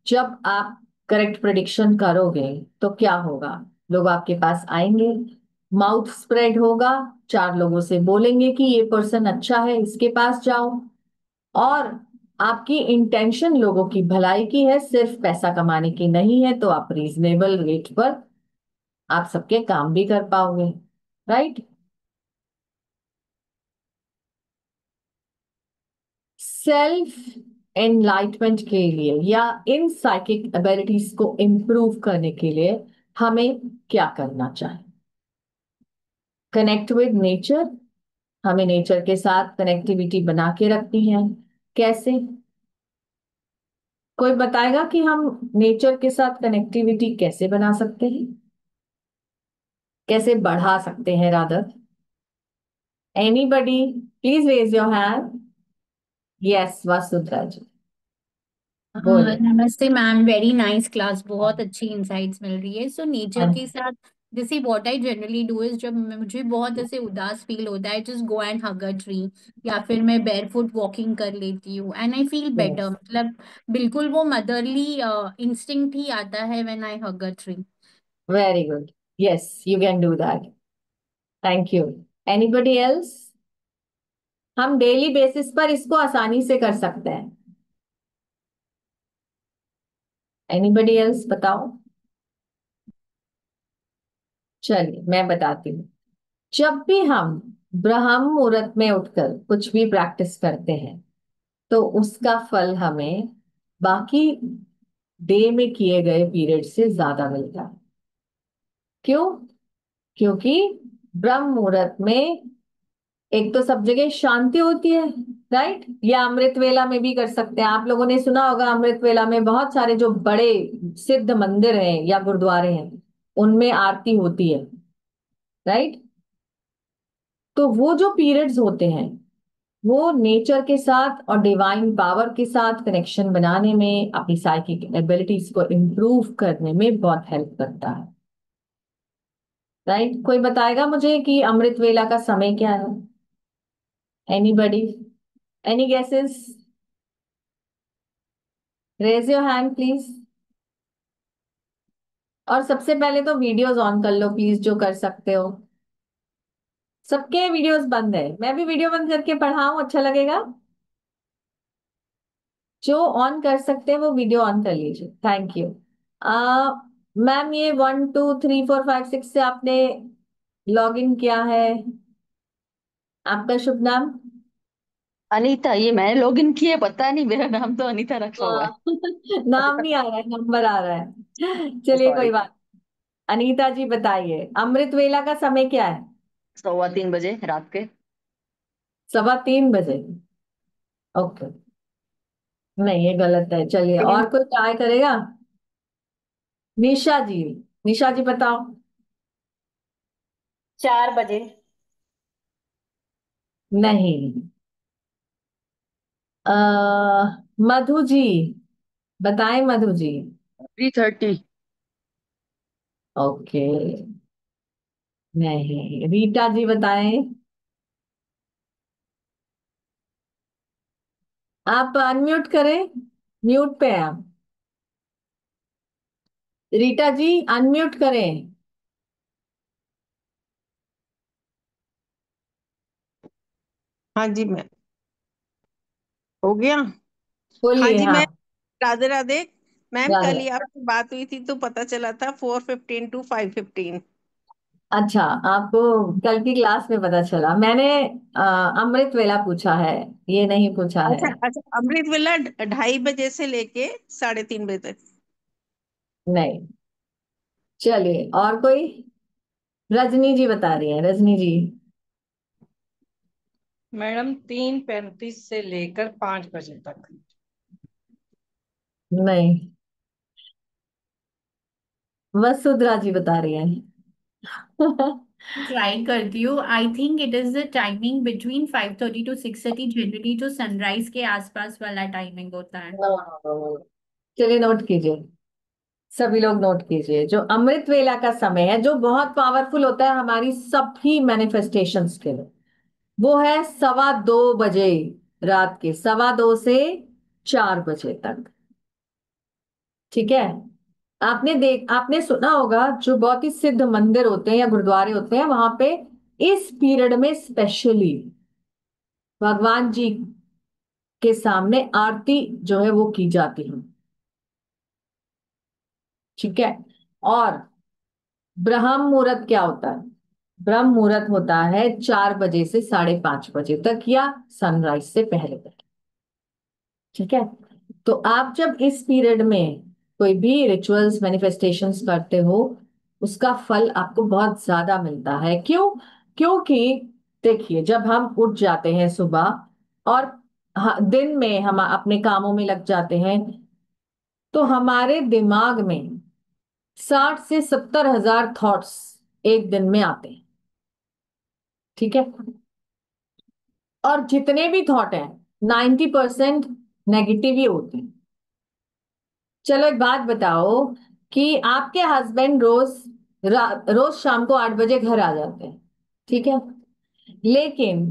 जब आप करेक्ट प्रिडिक्शन करोगे तो क्या होगा? लोग आपके पास आएंगे, माउथ स्प्रेड होगा, चार लोगों से बोलेंगे कि ये पर्सन अच्छा है, इसके पास जाओ। और आपकी इंटेंशन लोगों की भलाई की है, सिर्फ पैसा कमाने की नहीं है, तो आप रीजनेबल रेट पर आप सबके काम भी कर पाओगे। राइट। सेल्फ एनलाइटमेंट के लिए या इन साइकिक एबिलिटीज को इम्प्रूव करने के लिए हमें क्या करना चाहिए? Connect with nature. हमें नेचर के साथ कनेक्टिविटी बना के रखती है। कैसे? कोई बताएगा कि हम नेचर के साथ कनेक्टिविटी कैसे बना सकते हैं, कैसे बढ़ा सकते हैं rather? Anybody, please raise your hand. Yes, Vasundhara ji, बोलिए। नमस्ते मैम, वेरी नाइस क्लास, बहुत अच्छी इंसाइट्स मिल रही है। सो नेचर के साथ जैसे what I generally do is, जब मुझे बहुत ऐसे उदास फील होता है, just go and hug a tree, या फिर मैं बेयरफुट वॉकिंग कर लेती हूँ and I feel better. Yes, मतलब बिल्कुल वो मदरली इंस्टिंक्ट ही आता है when I hug a tree. Very good. Yes, you can do that. Thank you. Anybody else? हम डेली बेसिस पर इसको आसानी से कर सकते हैं। एनीबडी एल्स बताओ। चलिए मैं बताती हूँ। जब भी हम ब्रह्म मुहूर्त में उठकर कुछ भी प्रैक्टिस करते हैं, तो उसका फल हमें बाकी डे में किए गए पीरियड से ज्यादा मिलता है। क्यों? क्योंकि ब्रह्म मुहूर्त में एक तो सब जगह शांति होती है। राइट। या अमृत वेला में भी कर सकते हैं। आप लोगों ने सुना होगा, अमृत वेला में बहुत सारे जो बड़े सिद्ध मंदिर हैं या गुरुद्वारे हैं, उनमें आरती होती है। राइट। तो वो जो पीरियड्स होते हैं वो नेचर के साथ और डिवाइन पावर के साथ कनेक्शन बनाने में, अपनी साइकिक एबिलिटीज को इम्प्रूव करने में बहुत हेल्प करता है। राइट? कोई बताएगा मुझे कि अमृत वेला का समय क्या है? Anybody? Any guesses? Raise your hand please. और सबसे पहले तो वीडियोस ऑन कर लो प्लीज, जो कर सकते हो। सबके वीडियोस बंद है, मैं भी वीडियो बंद करके पढ़ाऊं, अच्छा लगेगा? जो ऑन कर सकते हैं वो वीडियो ऑन कर लीजिए। Thank you. आ मैम, ये 1 2 3 4 5 6 से आपने लॉग इन किया है। आपका शुभ नाम? अनीता, ये मैंने लॉग इन किया है, पता नहीं, मेरा नाम तो अनीता रखा हुआ हाँ। है। नाम नहीं आ रहा है, नंबर आ रहा है। चलिए कोई सॉरी। बात। अनीता जी बताइए, अमृत वेला का समय क्या है? 3:15 बजे रात के। 3:15 बजे? ओके। नहीं, ये गलत है। चलिए, तीन। और कोई ट्राई करेगा? निशा जी। निशा जी बताओ। 4 बजे। नहीं। आ, मधु जी बताएं, मधु जी। 3:30। ओके। नहीं, रीटा जी बताएं। आप अनम्यूट करें, म्यूट पे हैं आप। रीटा जी अनम्यूट करें। हाँ जी मैम, हो गया। हाँ बोलिए। जी हाँ। मैम, राधे राधे। मैम, कल राधे। ही आपसे बात हुई थी तो पता चला था 4:15 to 5:15। अच्छा, आपको कल की क्लास में पता चला। मैंने अमृत वेला पूछा है, ये नहीं पूछा है। अच्छा अच्छा, अमृत वेला 2:30 बजे से लेके 3:30 बजे तक। नहीं। चलिए, और कोई? रजनी जी बता रही है, रजनी जी। मैडम 3:35 से लेकर 5 बजे तक। नहीं, वसुधरा जी बता रही है। ट्राई करती हूँ। I think it is the timing between 5:30 to 6:30, generally जो सनराइज के आसपास वाला टाइमिंग होता है। No, no, no. चलिए नोट कीजिए, सभी लोग नोट कीजिए। जो अमृत वेला का समय है, जो बहुत पावरफुल होता है हमारी सभी मैनिफेस्टेशंस के लिए, वो है 2:15 बजे, रात के 2:15 से 4 बजे तक। ठीक है? आपने सुना होगा, जो बहुत ही सिद्ध मंदिर होते हैं या गुरुद्वारे होते हैं, वहां पे इस पीरियड में स्पेशली भगवान जी के सामने आरती जो है वो की जाती है। ठीक है? और ब्रह्म मुहूर्त क्या होता है? ब्रह्म मुहूर्त होता है 4 बजे से 5:30 बजे तक, या सनराइज से पहले तक। ठीक है? तो आप जब इस पीरियड में कोई भी रिचुअल्स मैनिफेस्टेशंस करते हो, उसका फल आपको बहुत ज्यादा मिलता है। क्यों? क्योंकि देखिए, जब हम उठ जाते हैं सुबह और दिन में हम अपने कामों में लग जाते हैं, तो हमारे दिमाग में 60 से 70 हजार थॉट्स एक दिन में आते हैं। ठीक है? और जितने भी थॉट हैं, 90% नेगेटिव ही होते हैं। चलो एक बात बताओ, कि आपके हस्बैंड रोज शाम को 8 बजे घर आ जाते हैं। ठीक है? लेकिन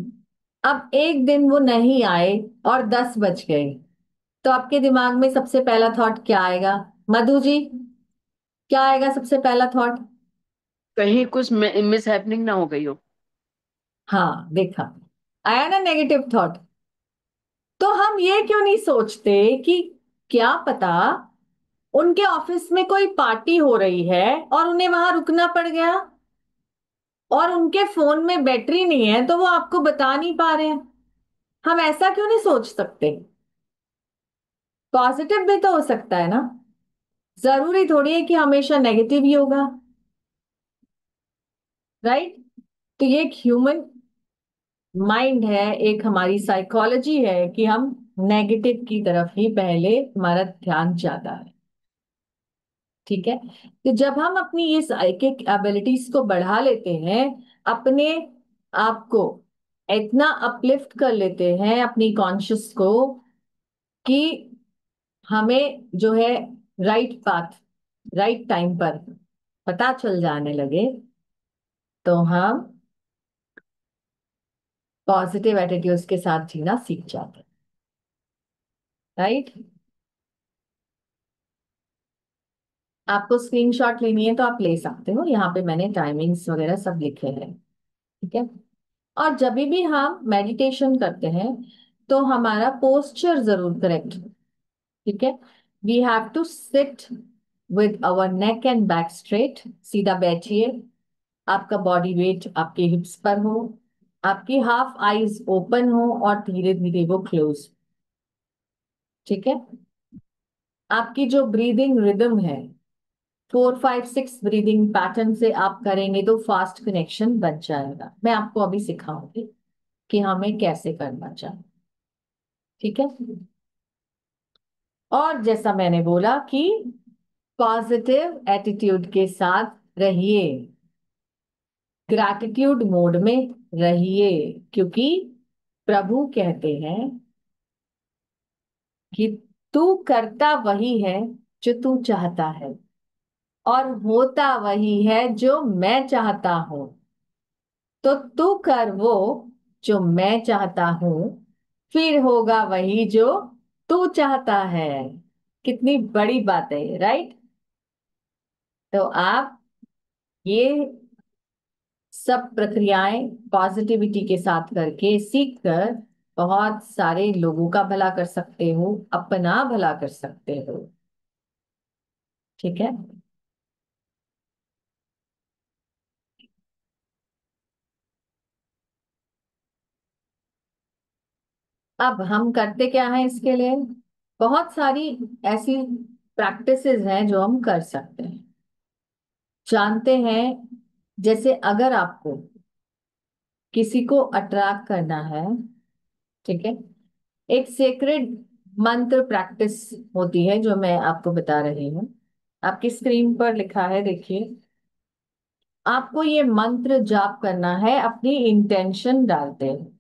अब एक दिन वो नहीं आए और 10 बज गए, तो आपके दिमाग में सबसे पहला थॉट क्या आएगा? मधु जी, क्या आएगा सबसे पहला थॉट? कहीं कुछ मिस हैपनिंग ना हो गई हो। हाँ, देखा, आया ना नेगेटिव थॉट। तो हम ये क्यों नहीं सोचते कि क्या पता उनके ऑफिस में कोई पार्टी हो रही है और उन्हें वहां रुकना पड़ गया, और उनके फोन में बैटरी नहीं है तो वो आपको बता नहीं पा रहे हैं। हम ऐसा क्यों नहीं सोच सकते? पॉजिटिव भी तो हो सकता है ना, जरूरी थोड़ी है कि हमेशा नेगेटिव ही होगा। राइट? तो ये एक ह्यूमन माइंड है, एक हमारी साइकोलॉजी है कि हम नेगेटिव की तरफ ही पहले हमारा ध्यान जाता है। ठीक है? तो जब हम अपनी ये साइकिक एबिलिटीज को बढ़ा लेते हैं, अपने आपको इतना अपलिफ्ट कर लेते हैं अपनी कॉन्शियस को कि हमें जो है राइट पाथ, राइट टाइम पर पता चल जाने लगे, तो हम पॉजिटिव एटीट्यूड्स के साथ जीना सीख जाते हैं। राइट? आपको स्क्रीनशॉट लेनी है तो आप ले सकते हो, यहाँ पे मैंने टाइमिंग्स वगैरह सब लिखे हैं। ठीक है? और जब भी हम मेडिटेशन करते हैं तो हमारा पोस्चर जरूर करेक्ट। ठीक है? We have to sit with our neck and back straight. सीधा बैठिए, आपका बॉडी वेट आपके हिप्स पर हो, आपकी हाफ आईज ओपन हो और धीरे धीरे वो क्लोज। ठीक है? आपकी जो ब्रीदिंग रिदम है, 4 5 6 ब्रीदिंग पैटर्न से आप करेंगे तो फास्ट कनेक्शन बन जाएगा। मैं आपको अभी सिखाऊंगी कि हमें कैसे करना चाहिए। ठीक है? और जैसा मैंने बोला कि पॉजिटिव एटीट्यूड के साथ रहिए, ग्रैटिट्यूड मोड में रहिए, क्योंकि प्रभु कहते हैं कि तू करता वही है जो तू चाहता है और होता वही है जो मैं चाहता हूं। तो तू कर वो जो मैं चाहता हूं, फिर होगा वही जो तू चाहता है। कितनी बड़ी बात है, राइट? तो आप ये सब प्रक्रियाएं पॉजिटिविटी के साथ करके सीख कर बहुत सारे लोगों का भला कर सकते हो, अपना भला कर सकते हो। ठीक है? अब हम करते क्या है इसके लिए? बहुत सारी ऐसी प्रैक्टिसेस हैं जो हम कर सकते हैं। जानते हैं, जैसे अगर आपको किसी को अट्रैक्ट करना है, ठीक है, एक सेक्रेड मंत्र प्रैक्टिस होती है जो मैं आपको बता रही हूँ। आपकी स्क्रीन पर लिखा है, देखिए। आपको ये मंत्र जाप करना है अपनी इंटेंशन डालते हैं।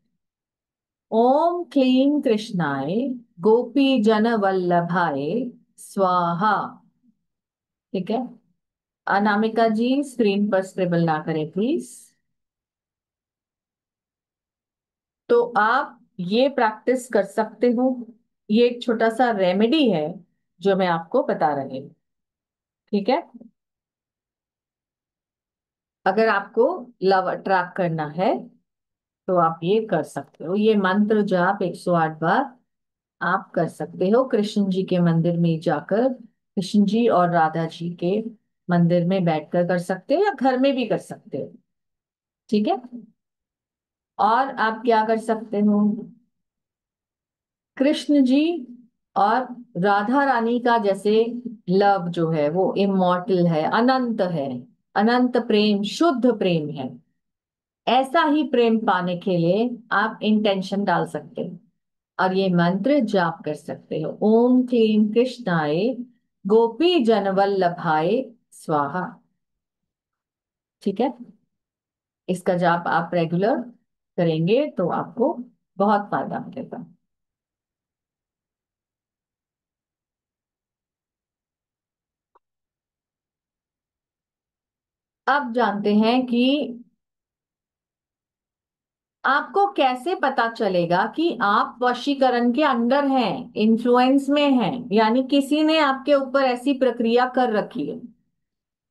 ओम क्लीं कृष्णाय गोपी जन वल्लभाय स्वाहा। ठीक है? अनामिका जी स्क्रीन पर स्क्रिबल ना करें प्लीज। तो आप ये प्रैक्टिस कर सकते हो। ये एक छोटा सा रेमेडी है जो मैं आपको बता रही हूँ। ठीक है? अगर आपको लव अट्रैक्ट करना है तो आप ये कर सकते हो। ये मंत्र जाप 108 बार आप कर सकते हो। कृष्ण जी के मंदिर में जाकर, कृष्ण जी और राधा जी के मंदिर में बैठकर कर सकते हो या घर में भी कर सकते हो। ठीक है? और आप क्या कर सकते हो? कृष्ण जी और राधा रानी का जैसे लव जो है वो इमॉर्टल है, अनंत है, अनंत प्रेम, शुद्ध प्रेम है। ऐसा ही प्रेम पाने के लिए आप इंटेंशन डाल सकते हो और ये मंत्र जाप कर सकते हो। ओम क्लीं कृष्णाय गोपी जनवल्लभाय स्वाहा। ठीक है? इसका जाप आप रेगुलर करेंगे तो आपको बहुत फायदा मिलेगा। अब जानते हैं कि आपको कैसे पता चलेगा कि आप वशीकरण के अंडर हैं, इन्फ्लुएंस में हैं, यानी किसी ने आपके ऊपर ऐसी प्रक्रिया कर रखी है।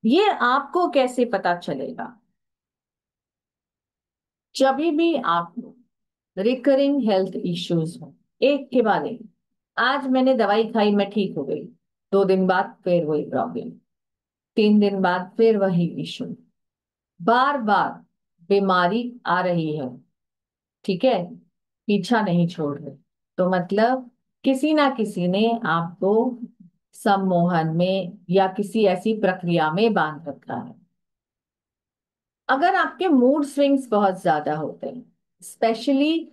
ये आपको कैसे पता चलेगा? जब भी आपको रिकरिंग हेल्थ इश्यूज हो, एक के बाद एक, आज मैंने दवाई खाई मैं ठीक हो गई, 2 दिन बाद फिर वही प्रॉब्लम, 3 दिन बाद फिर वही इश्यू, बार बार बीमारी आ रही है, ठीक है, पीछा नहीं छोड़ रहे, तो मतलब किसी ना किसी ने आपको सम्मोहन में या किसी ऐसी प्रक्रिया में बांध रखा है। अगर आपके मूड स्विंग्स बहुत ज्यादा होते हैं, स्पेशली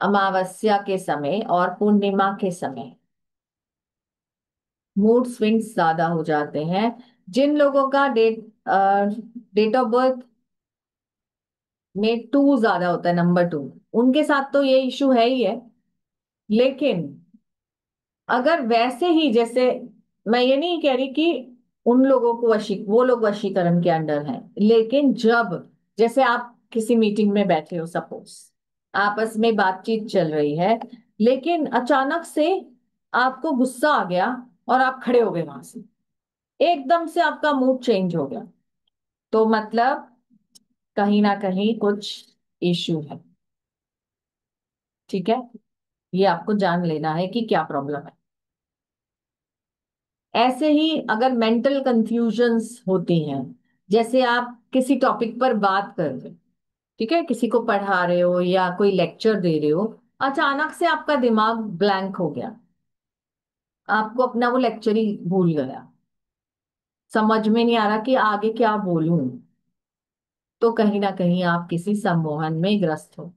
अमावस्या के समय और पूर्णिमा के समय मूड स्विंग्स ज्यादा हो जाते हैं। जिन लोगों का डेट ऑफ बर्थ में टू ज्यादा होता है, नंबर टू। उनके साथ तो ये इशू है ही है। लेकिन अगर वैसे ही जैसे, मैं ये नहीं कह रही कि उन लोगों को वो लोग वशीकरण के अंडर हैं, लेकिन जब जैसे आप किसी मीटिंग में बैठे हो, सपोज आपस में बातचीत चल रही है, लेकिन अचानक से आपको गुस्सा आ गया और आप खड़े हो गए वहां से, एकदम से आपका मूड चेंज हो गया, तो मतलब कहीं ना कहीं कुछ इश्यू है। ठीक है, ये आपको जान लेना है कि क्या प्रॉब्लम है। ऐसे ही अगर मेंटल कंफ्यूजन्स होती हैं, जैसे आप किसी टॉपिक पर बात कर रहे हो, ठीक है, किसी को पढ़ा रहे हो या कोई लेक्चर दे रहे हो, अचानक से आपका दिमाग ब्लैंक हो गया, आपको अपना वो लेक्चर ही भूल गया, समझ में नहीं आ रहा कि आगे क्या बोलूं, तो कहीं ना कहीं आप किसी सम्मोहन में ग्रस्त हो।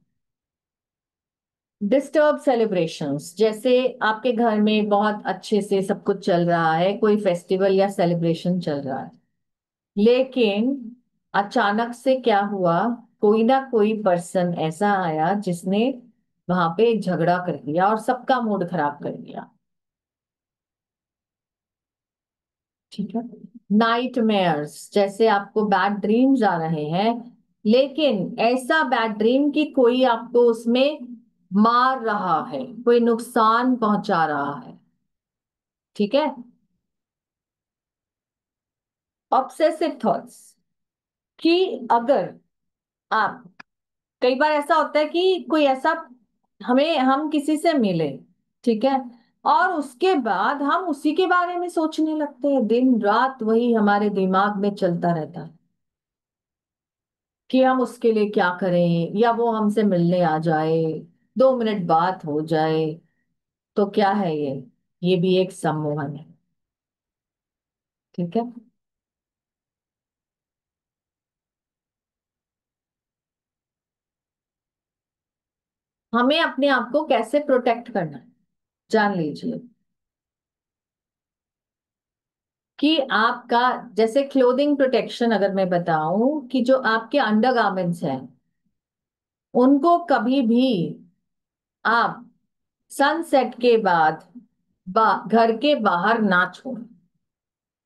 डिस्टर्ब सेलिब्रेशंस, जैसे आपके घर में बहुत अच्छे से सब कुछ चल रहा है, कोई फेस्टिवल या सेलिब्रेशन चल रहा है, लेकिन अचानक से क्या हुआ, कोई ना कोई पर्सन ऐसा आया जिसने वहां पे एक झगड़ा कर दिया और सबका मूड खराब कर दिया। ठीक है, नाइटमेयर्स, जैसे आपको बैड ड्रीम्स आ रहे हैं, लेकिन ऐसा बैड ड्रीम कि कोई आपको उसमें मार रहा है, कोई नुकसान पहुंचा रहा है। ठीक है, ऑब्सेसिव थॉट्स, कि अगर आप, कई बार ऐसा होता है कि कोई ऐसा, हम किसी से मिले, ठीक है, और उसके बाद हम उसी के बारे में सोचने लगते हैं, दिन रात वही हमारे दिमाग में चलता रहता है कि हम उसके लिए क्या करें, या वो हमसे मिलने आ जाए, 2 मिनट बात हो जाए, तो क्या है ये भी एक सम्मोहन है। ठीक है, हमें अपने आप को कैसे प्रोटेक्ट करना है, जान लीजिए कि आपका, जैसे क्लोथिंग प्रोटेक्शन अगर मैं बताऊं, कि जो आपके अंडरगारमेंट्स हैं उनको कभी भी आप सनसेट के बाद घर के बाहर ना छोड़ें।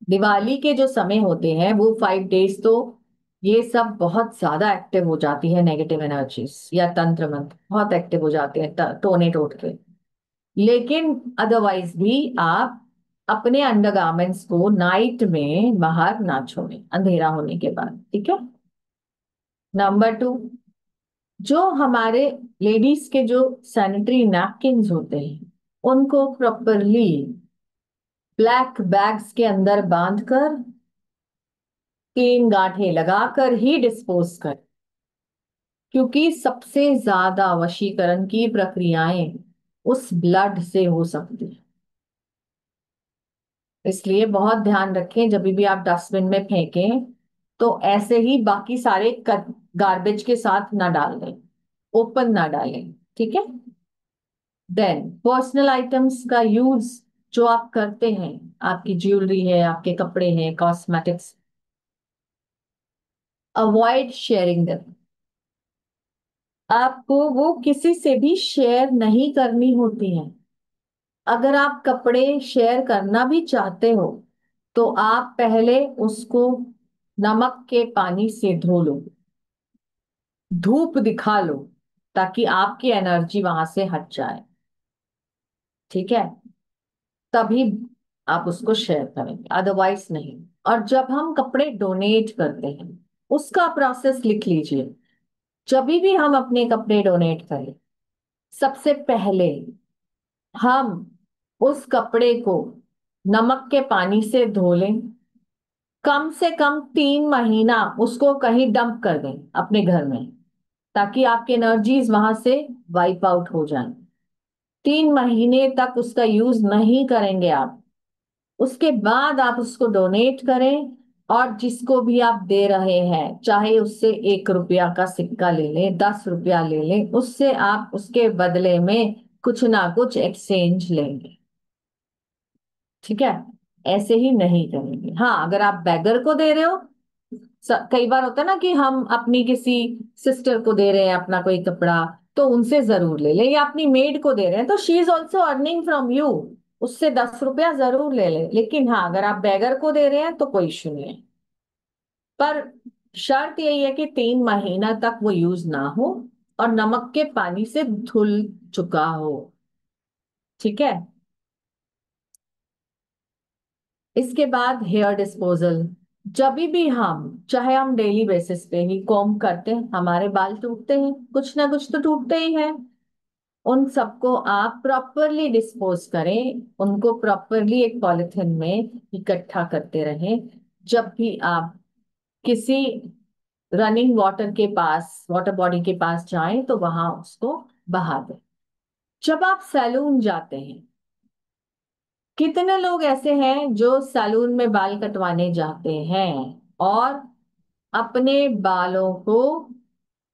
दिवाली के जो समय होते हैं वो 5 डेज, तो ये सब बहुत ज्यादा एक्टिव हो जाती है, नेगेटिव एनर्जीज या तंत्र मंत्र बहुत एक्टिव हो जाते हैं, टोने टोट के। लेकिन अदरवाइज भी आप अपने अंडरगारमेंट्स को नाइट में बाहर ना छोड़ें अंधेरा होने के बाद। ठीक है, नंबर टू, जो हमारे लेडीज के जो सैनिटरी नैपकिन्स होते हैं उनको प्रॉपरली ब्लैक बैग्स के अंदर बांधकर 3 गांठें लगाकर ही डिस्पोज कर, क्योंकि सबसे ज्यादा वशीकरण की प्रक्रियाएं उस ब्लड से हो सकती है। इसलिए बहुत ध्यान रखें, जब भी आप डस्टबिन में फेंकें तो ऐसे ही बाकी सारे गार्बेज के साथ ना डाल दें, ओपन ना डालें। ठीक है, देन पर्सनल आइटम्स का यूज जो आप करते हैं, आपकी ज्वेलरी है, आपके कपड़े हैं, कॉस्मेटिक्स, अवॉइड शेयरिंग देम। आपको वो किसी से भी शेयर नहीं करनी होती हैं। अगर आप कपड़े शेयर करना भी चाहते हो तो आप पहले उसको नमक के पानी से धो लो, धूप दिखा लो, ताकि आपकी एनर्जी वहां से हट जाए। ठीक है, तभी आप उसको शेयर करेंगे, अदरवाइज नहीं। और जब हम कपड़े डोनेट करते हैं उसका प्रोसेस लिख लीजिए। जब भी हम अपने कपड़े डोनेट करें, सबसे पहले हम उस कपड़े को नमक के पानी से धो लें, कम से कम 3 महीना उसको कहीं डंप कर दें अपने घर में, ताकि आपकी एनर्जीज वहां से वाइप आउट हो जाएं। 3 महीने तक उसका यूज नहीं करेंगे आप, उसके बाद आप उसको डोनेट करें। और जिसको भी आप दे रहे हैं, चाहे उससे 1 रुपया का सिक्का ले लें, 10 रुपया ले लें, उससे आप उसके बदले में कुछ ना कुछ एक्सचेंज लेंगे। ठीक है, ऐसे ही नहीं करेंगे। हाँ, अगर आप बैगर को दे रहे हो, कई बार होता है ना कि हम अपनी किसी सिस्टर को दे रहे हैं अपना कोई कपड़ा, तो उनसे जरूर ले ले, या अपनी मेड को दे रहे हैं तो she is also earning from you, उससे 10 रुपया जरूर ले ले। लेकिन हाँ, अगर आप बेगर को दे रहे हैं तो कोई इशू नहीं है, पर शर्त यही है कि 3 महीना तक वो यूज ना हो और नमक के पानी से धुल चुका हो। ठीक है। इसके बाद हेयर डिस्पोजल। जब भी हम, चाहे हम डेली बेसिस पे ही कॉम्ब करते हैं, हमारे बाल टूटते हैं, कुछ ना कुछ तो टूटते ही हैं, उन सबको आप प्रॉपरली डिस्पोज करें, उनको प्रॉपरली एक पॉलिथिन में इकट्ठा करते रहें। जब भी आप किसी रनिंग वाटर के पास, वाटर बॉडी के पास जाएं तो वहां उसको बहा दें। जब आप सैलून जाते हैं, कितने लोग ऐसे हैं जो सैलून में बाल कटवाने जाते हैं और अपने बालों को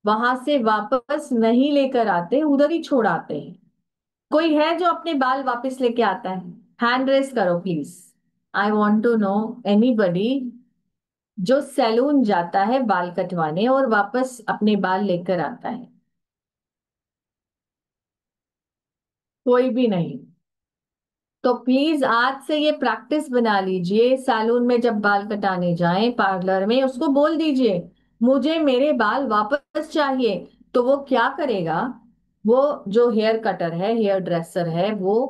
वहां से वापस नहीं लेकर आते, उधर ही छोड़ आते हैं? कोई है जो अपने बाल वापस लेके आता है? हैंड रेस करो please. I want to know anybody जो सैलून जाता है बाल कटवाने और वापस अपने बाल लेकर आता है। कोई भी नहीं। तो प्लीज आज से ये प्रैक्टिस बना लीजिए, सैलून में जब बाल कटाने जाएं, पार्लर में, उसको बोल दीजिए मुझे मेरे बाल वापस चाहिए। तो वो क्या करेगा, वो जो हेयर कटर है, हेयर ड्रेसर है, वो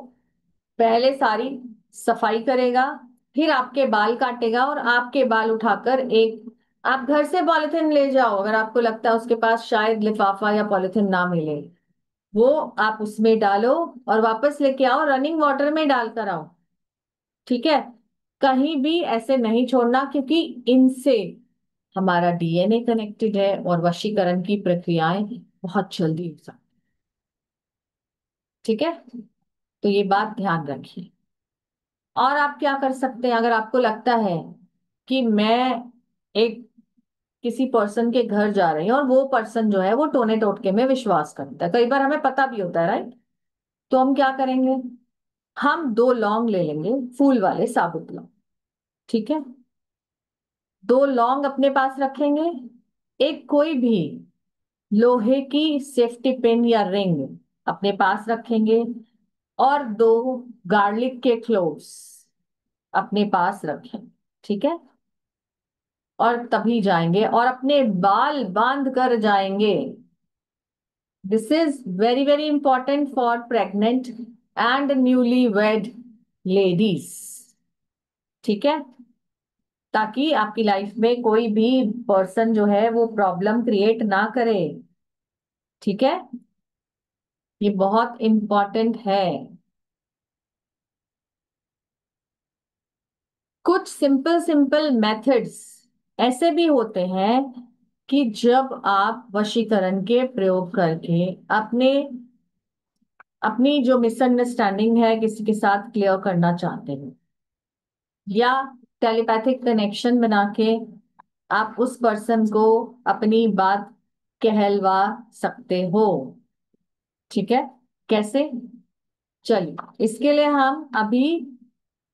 पहले सारी सफाई करेगा, फिर आपके बाल काटेगा और आपके बाल उठाकर एक, आप घर से पॉलिथिन ले जाओ, अगर आपको लगता है उसके पास शायद लिफाफा या पॉलिथिन ना मिले, वो आप उसमें डालो और वापस लेके आओ, रनिंग वाटर में डालकर आओ। ठीक है। कहीं भी ऐसे नहीं छोड़ना, क्योंकि इनसे हमारा डीएनए कनेक्टेड है और वशीकरण की प्रक्रियाएं बहुत जल्दी हो सकती। ठीक है। तो ये बात ध्यान रखिए। और आप क्या कर सकते हैं, अगर आपको लगता है कि मैं एक किसी पर्सन के घर जा रही हूँ और वो पर्सन जो है वो टोने टोटके में विश्वास करता है, कई बार हमें पता भी होता है, राइट? तो हम क्या करेंगे, हम 2 लौंग ले लेंगे, फूल वाले साबुत लौंग। ठीक है। 2 लौंग अपने पास रखेंगे, एक कोई भी लोहे की सेफ्टी पिन या रिंग अपने पास रखेंगे, और 2 गार्लिक के क्लोव्स अपने पास रखें। ठीक है। और तभी जाएंगे और अपने बाल बांध कर जाएंगे। This is very very important for pregnant and newly wed ladies. ठीक है। ताकि आपकी लाइफ में कोई भी पर्सन जो है वो प्रॉब्लम क्रिएट ना करे। ठीक है। ये बहुत इंपॉर्टेंट है। कुछ सिंपल सिंपल मेथड्स ऐसे भी होते हैं कि जब आप वशीकरण के प्रयोग करके अपने अपनी जो मिसअंडरस्टैंडिंग है किसी के साथ क्लियर करना चाहते हैं, या टेलीपैथिक कनेक्शन बना के आप उस पर्सन को अपनी बात कहलवा सकते हो। ठीक है। कैसे? चलिए, इसके लिए हम अभी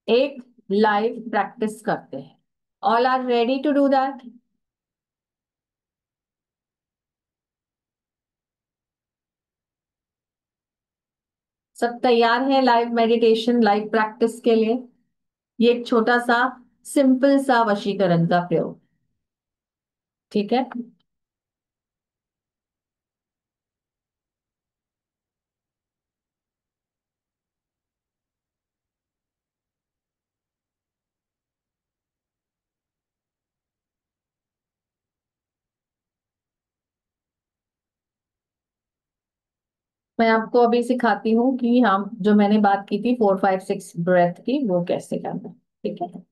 एक लाइव प्रैक्टिस करते हैं। All are ready to do that? सब तैयार हैं लाइव मेडिटेशन, लाइव प्रैक्टिस के लिए? ये एक छोटा सा सिंपल सा वशीकरण का प्रयोग। ठीक है। मैं आपको अभी सिखाती हूँ कि हम जो मैंने बात की थी 4 5 6 ब्रेथ की, वो कैसे करना है। ठीक है।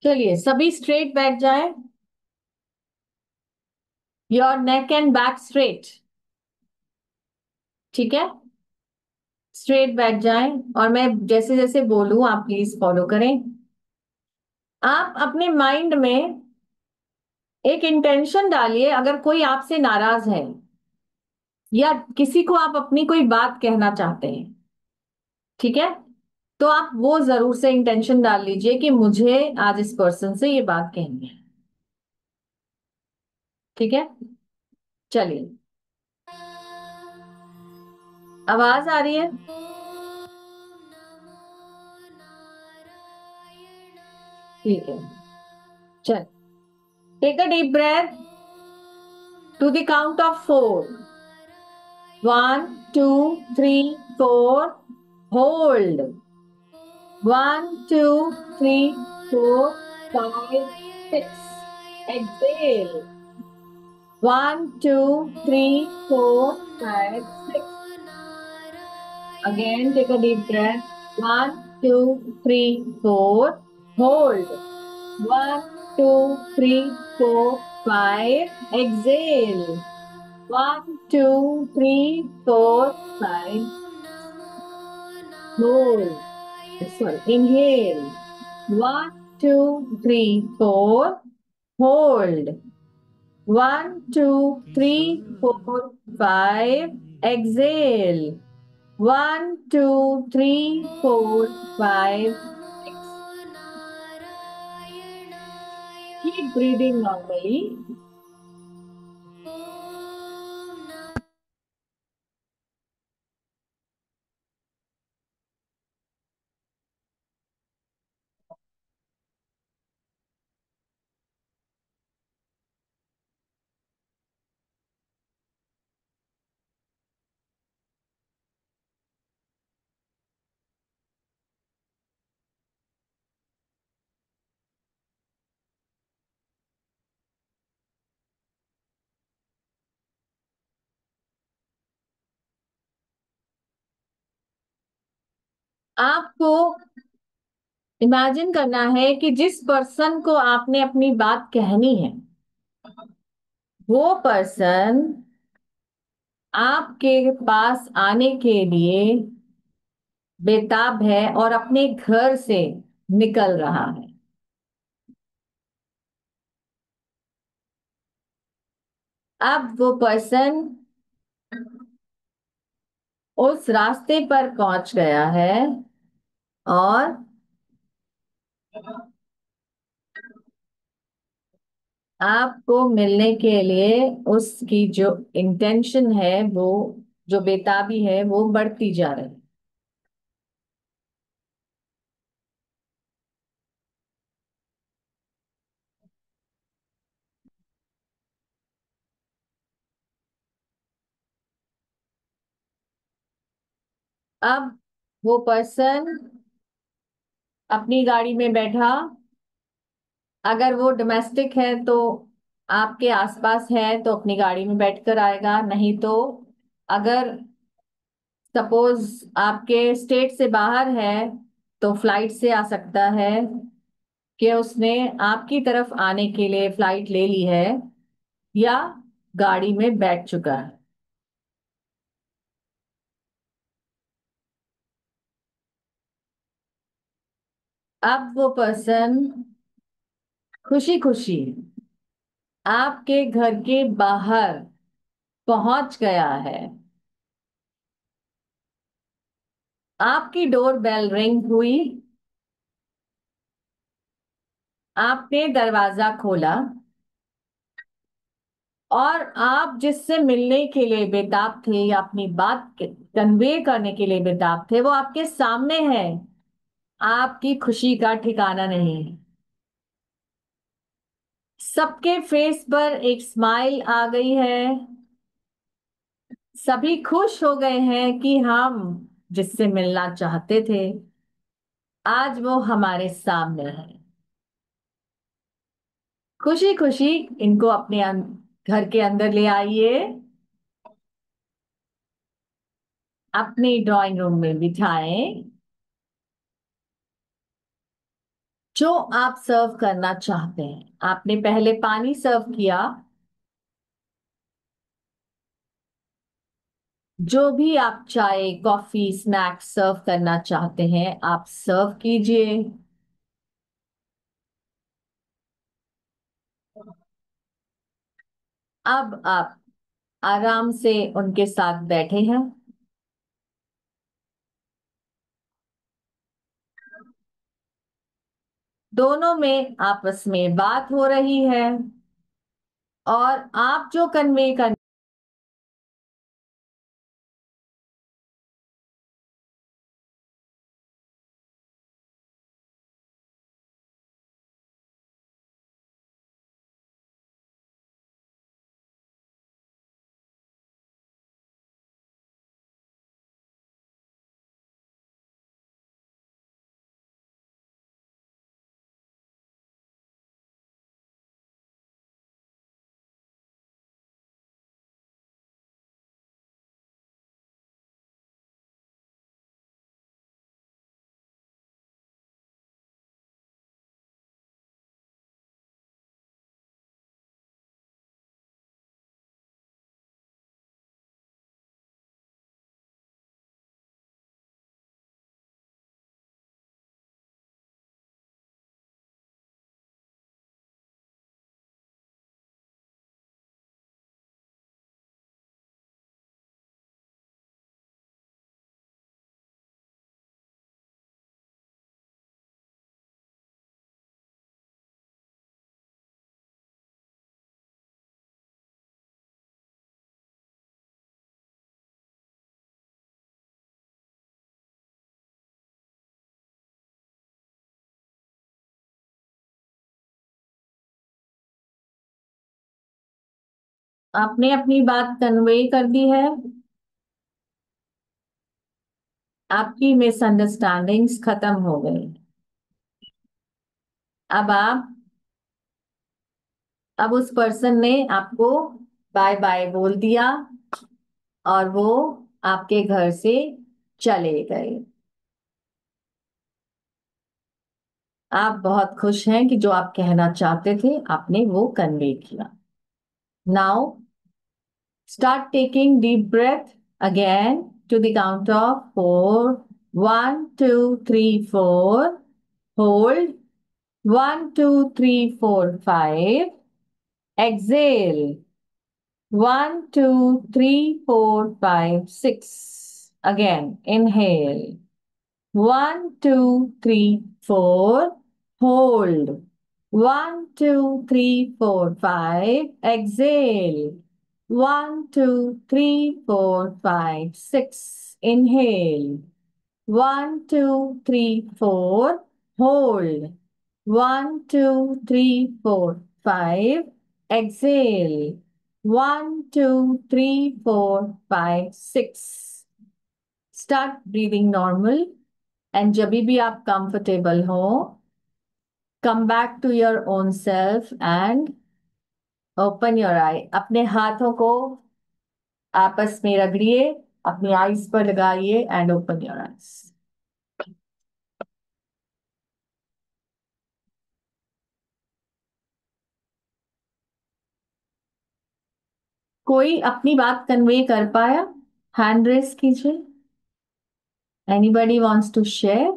चलिए सभी स्ट्रेट बैठ जाए, your neck and back straight. ठीक है, स्ट्रेट बैठ जाए और मैं जैसे जैसे बोलूं आप प्लीज फॉलो करें। आप अपने माइंड में एक इंटेंशन डालिए, अगर कोई आपसे नाराज है या किसी को आप अपनी कोई बात कहना चाहते हैं, ठीक है, तो आप वो जरूर से इंटेंशन डाल लीजिए कि मुझे आज इस पर्सन से ये बात कहनी है। ठीक है, चलिए, आवाज आ रही है? ठीक है, चल, take a deep breath to the count of 4। 1 2 3 4, hold. 1 2 3 4 5 6, exhale। 1 2 3 4 5 6, again take a deep breath। 1 2 3 4, hold। 1 2 3 4 5, exhale। 1 2 3 4 5, hold, sorry, inhale। 1 2 3 4, hold। 1 2 3 4 5, exhale। 1 2 3 4 5 6, keep breathing normally। आपको इमेजिन करना है कि जिस पर्सन को आपने अपनी बात कहनी है, वो पर्सन आपके पास आने के लिए बेताब है और अपने घर से निकल रहा है। अब वो पर्सन उस रास्ते पर पहुंच गया है और आपको मिलने के लिए उसकी जो इंटेंशन है, वो जो बेताबी है, वो बढ़ती जा रही है। अब वो पर्सन अपनी गाड़ी में बैठा, अगर वो डोमेस्टिक है तो आपके आसपास है तो अपनी गाड़ी में बैठकर आएगा, नहीं तो अगर सपोज आपके स्टेट से बाहर है तो फ्लाइट से आ सकता है कि उसने आपकी तरफ आने के लिए फ्लाइट ले ली है या गाड़ी में बैठ चुका है। अब वो पर्सन खुशी खुशी आपके घर के बाहर पहुंच गया है। आपकी डोर बेल रिंग हुई, आपने दरवाजा खोला और आप जिससे मिलने के लिए बेताब थे या अपनी बात कन्वे करने के लिए बेताब थे, वो आपके सामने है। आपकी खुशी का ठिकाना नहीं है। सबके फेस पर एक स्माइल आ गई है। सभी खुश हो गए हैं कि हम जिससे मिलना चाहते थे, आज वो हमारे सामने है। खुशी खुशी इनको अपने घर के अंदर ले आइए, अपने ड्राइंग रूम में बिठाएं। जो आप सर्व करना चाहते हैं। आपने पहले पानी सर्व किया, जो भी आप चाय कॉफी स्नैक्स सर्व करना चाहते हैं आप सर्व कीजिए। अब आप आराम से उनके साथ बैठे हैं। दोनों में आपस में बात हो रही है और आप जो कन्वे कर आपने अपनी बात कन्वे कर दी है। आपकी मिसअंडरस्टैंडिंग्स खत्म हो गई। अब आप अब उस पर्सन ने आपको बाय बाय बोल दिया और वो आपके घर से चले गए। आप बहुत खुश हैं कि जो आप कहना चाहते थे आपने वो कन्वे किया। Now start taking deep breath again to the count of 4. 1, 2, 3, 4. Hold. 1, 2, 3, 4, 5. Exhale. 1, 2, 3, 4, 5, 6. Again, inhale. 1, 2, 3, 4. Hold. 1, 2, 3, 4, 5. Exhale. 1, 2, 3, 4, 5, 6. Inhale. 1, 2, 3, 4. Hold. 1, 2, 3, 4, 5. Exhale. 1, 2, 3, 4, 5, 6. Start breathing normal. And जब भी आप कंफर्टेबल हो come back to your own self and open your eye. अपने हाथों को आपस में रगड़िए, अपनी आईज पर लगाइए एंड ओपन योर आईज। कोई अपनी बात कन्वे कर पाया? हैंड रेस कीजिए। Anybody wants to share?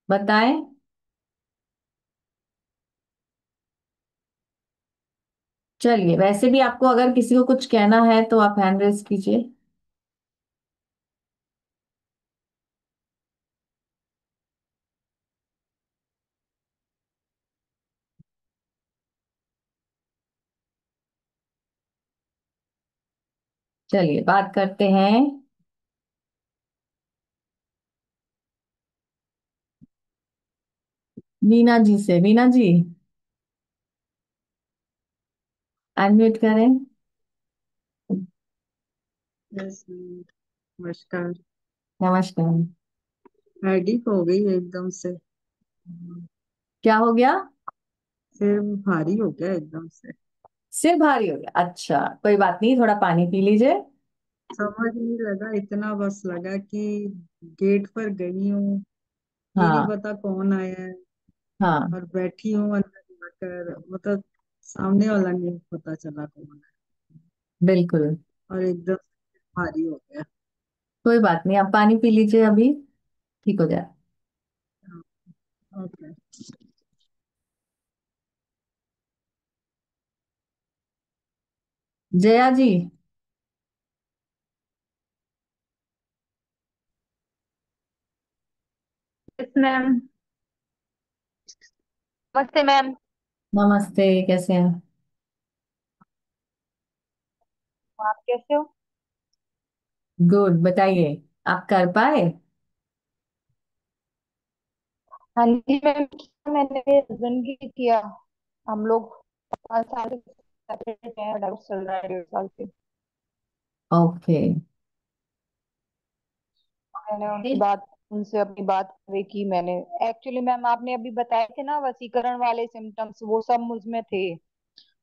बताएं। चलिए, वैसे भी आपको अगर किसी को कुछ कहना है तो आप हैंड रेस कीजिए। चलिए बात करते हैं मीना जी से। मीना जी अनम्यूट करें। यस नमस्कार। नमस्कार। हेडिक हो गई एकदम से। क्या हो गया? सिर भारी हो गया एकदम से। सिर भारी हो गया? अच्छा, कोई बात नहीं, थोड़ा पानी पी लीजिए। समझ नहीं लगा, इतना बस लगा कि गेट पर गई हूँ, ये नहीं हाँ। पता कौन आया है, हाँ। और बैठी हूँ अंदर जाकर, मतलब सामने वाला नहीं पता चला कौन है, बिल्कुल। और एकदम भारी हो गया। कोई बात नहीं, आप पानी पी लीजिए, अभी ठीक हो जाए। Okay. Jaya ji. Yes ma'am. नमस्ते मैम। नमस्ते, कैसे हैं? आप कैसे हो? गुड, बताइए, आप कर पाए? हाँ जी मैम, मैंने मेरे हस्बैंड की किया। हम लोग 5 साल से सेपरेट हैं, डाइवोर्स चल रहा है 1.5 साल से। ओके। मैंने उनसे अपनी बात कही कि मैंने एक्चुअली मैम, आपने अभी बताए थे ना वसीकरण वाले सिम्टम्स, वो सब मुझ में थे।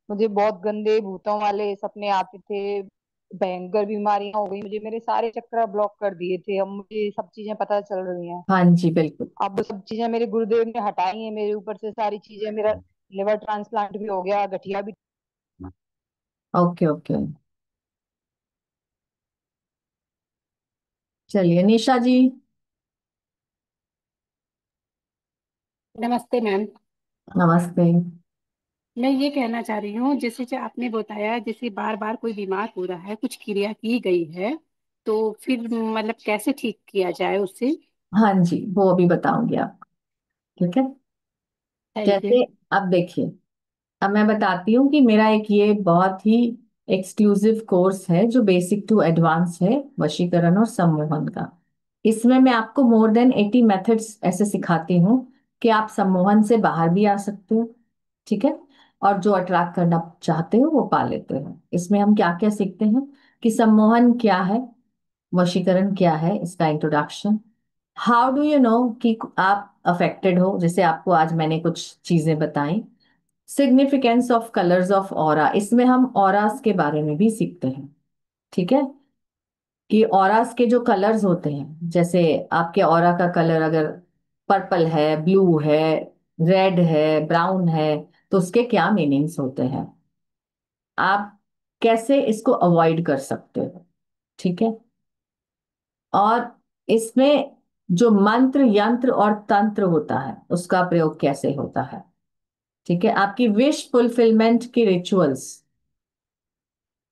मुझे बहुत गंदे भूतों वाले सपने आते थे, भयंकर बीमारियां हो गई मुझे, मेरे सारे चक्र ब्लॉक कर दिए थे। अब मुझे सब चीजें पता चल रही हैं। हाँ जी, बिल्कुल। अब वो सब चीजें मेरे गुरुदेव ने हटाई हैं मेरे ऊपर से, सारी चीजें। मेरा लिवर ट्रांसप्लांट भी हो गया, गठिया भी। Okay okay. चलिए, निशा जी। नमस्ते मैम। नमस्ते। मैं ये कहना चाह रही हूँ, जैसे जो आपने बताया, जैसे बार बार कोई बीमार हो रहा है, कुछ क्रिया की गई है, तो फिर मतलब कैसे ठीक किया जाए उससे? हाँ जी, वो अभी बताऊंगी आपको। ठीक है। Thank you. जैसे, अब देखिए, अब मैं बताती हूँ कि मेरा एक ये बहुत ही एक्सक्लूसिव कोर्स है जो बेसिक टू एडवांस है, वशीकरण और सम्मोहन का। इसमें मैं आपको मोर देन 80 मेथड्स ऐसे सिखाती हूँ कि आप सम्मोहन से बाहर भी आ सकते हो। ठीक है। और जो अट्रैक्ट करना चाहते हो वो पा लेते हो। इसमें हम क्या क्या सीखते हैं कि सम्मोहन क्या है, वशीकरण क्या है, इसका introduction, how do you know कि आप अफेक्टेड हो, जैसे आपको आज मैंने कुछ चीजें बताई, significance of colours of aura, इसमें हम ऑरास के बारे में भी सीखते हैं। ठीक है। कि ऑरास के जो कलर्स होते हैं, जैसे आपके ऑरा का कलर अगर पर्पल है, ब्लू है, रेड है, ब्राउन है, तो उसके क्या मीनिंग्स होते हैं, आप कैसे इसको अवॉइड कर सकते हो। ठीक है। और इसमें जो मंत्र यंत्र और तंत्र होता है उसका प्रयोग कैसे होता है। ठीक है। आपकी विश फुलफिलमेंट की रिचुअल्स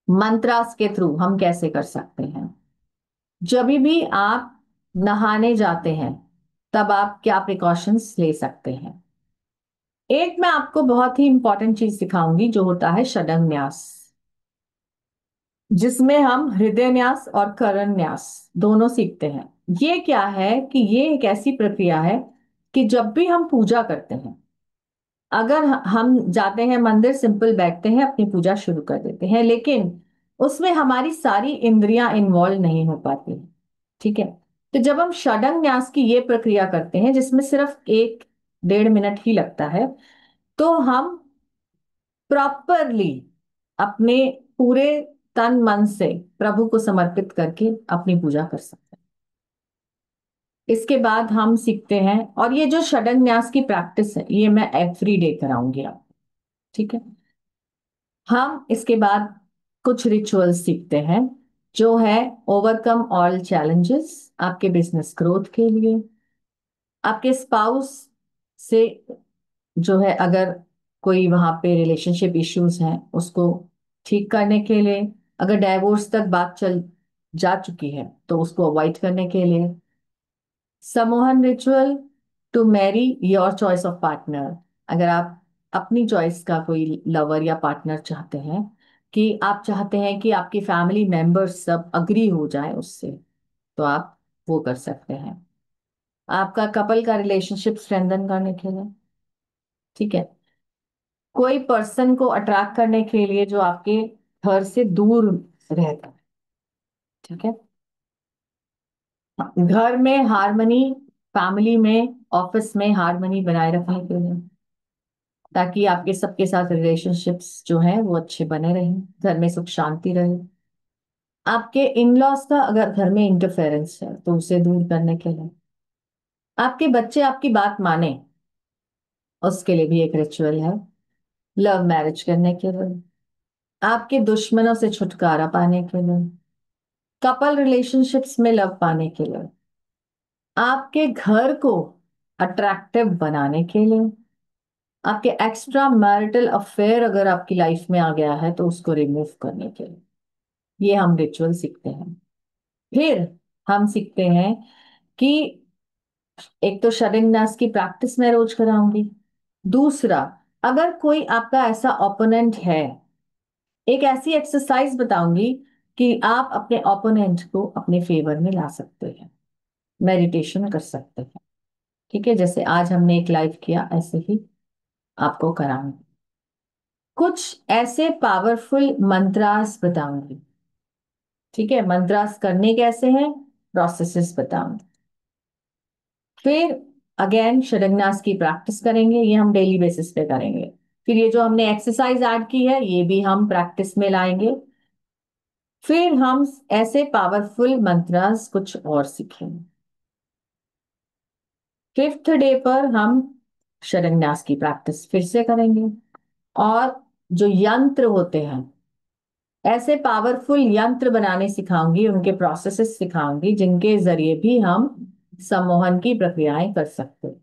मंत्रास के थ्रू हम कैसे कर सकते हैं। जब भी आप नहाने जाते हैं तब आप क्या प्रिकॉशंस ले सकते हैं। एक मैं आपको बहुत ही इंपॉर्टेंट चीज सिखाऊंगी जो होता है षडंग न्यास, जिसमें हम हृदय न्यास और करण न्यास दोनों सीखते हैं। ये क्या है कि ये एक ऐसी प्रक्रिया है कि जब भी हम पूजा करते हैं, अगर हम जाते हैं मंदिर, सिंपल बैठते हैं, अपनी पूजा शुरू कर देते हैं, लेकिन उसमें हमारी सारी इंद्रियां इन्वॉल्व नहीं हो पाती। ठीक है। तो जब हम षडंग न्यास की ये प्रक्रिया करते हैं जिसमें सिर्फ 1-1.5 मिनट ही लगता है, तो हम प्रॉपरली अपने पूरे तन मन से प्रभु को समर्पित करके अपनी पूजा कर सकते हैं। इसके बाद हम सीखते हैं, और ये जो षडंग न्यास की प्रैक्टिस है ये मैं एवरी डे कराऊंगी आपको। ठीक है। हम इसके बाद कुछ रिचुअल्स सीखते हैं जो है ओवरकम ऑल चैलेंजेस, आपके बिजनेस ग्रोथ के लिए, आपके स्पाउस से जो है अगर कोई वहां पे रिलेशनशिप इश्यूज हैं उसको ठीक करने के लिए, अगर डाइवोर्स तक बात चल जा चुकी है तो उसको अवॉइड करने के लिए, सम्मोहन ritual to marry your choice of partner, अगर आप अपनी चॉइस का कोई लवर या पार्टनर चाहते हैं, कि आप चाहते हैं कि आपकी फैमिली मेंबर्स सब अग्री हो जाए उससे, तो आप वो कर सकते हैं, आपका कपल का रिलेशनशिप स्ट्रेंथन करने के लिए। ठीक है। कोई पर्सन को अट्रैक्ट करने के लिए जो आपके घर से दूर रहता है। ठीक है। घर में हार्मनी, फैमिली में, ऑफिस में हार्मनी बनाए रखने के लिए, ताकि आपके सबके साथ रिलेशनशिप्स जो हैं वो अच्छे बने रहें, घर में सुख शांति रहे। आपके इन लॉज का अगर घर में इंटरफेरेंस है तो उसे दूर करने के लिए, आपके बच्चे आपकी बात माने उसके लिए भी एक रिचुअल है। लव मैरिज करने के लिए, आपके दुश्मनों से छुटकारा पाने के लिए, कपल रिलेशनशिप्स में लव पाने के लिए, आपके घर को अट्रैक्टिव बनाने के लिए, आपके एक्स्ट्रा मैरिटल अफेयर अगर आपकी लाइफ में आ गया है तो उसको रिमूव करने के लिए ये हम रिचुअल सीखते हैं। फिर हम सीखते हैं कि एक तो शरिंगनास की प्रैक्टिस मैं रोज कराऊंगी। दूसरा, अगर कोई आपका ऐसा ओपोनेंट है, एक ऐसी एक्सरसाइज बताऊंगी कि आप अपने ओपोनेंट को अपने फेवर में ला सकते हैं, मेडिटेशन कर सकते हैं। ठीक है, जैसे आज हमने एक लाइव किया ऐसे ही आपको कराऊंगी। कुछ ऐसे पावरफुल मंत्रास बताऊंगी। ठीक है, मंत्रास करने कैसे हैं, प्रोसेसेस बताऊंगी। फिर अगेन शरंगनास की प्रैक्टिस करेंगे, ये हम डेली बेसिस पे करेंगे। फिर ये जो हमने एक्सरसाइज ऐड की है ये भी हम प्रैक्टिस में लाएंगे। फिर हम ऐसे पावरफुल मंत्रास कुछ और सीखेंगे। फिफ्थ डे पर हम शरंगनास की प्रैक्टिस फिर से करेंगे, और जो यंत्र होते हैं, ऐसे पावरफुल यंत्र बनाने सिखाऊंगी, उनके प्रोसेसेस सिखाऊंगी जिनके जरिए भी हम सम्मोहन की प्रक्रियाएं कर सकते हैं।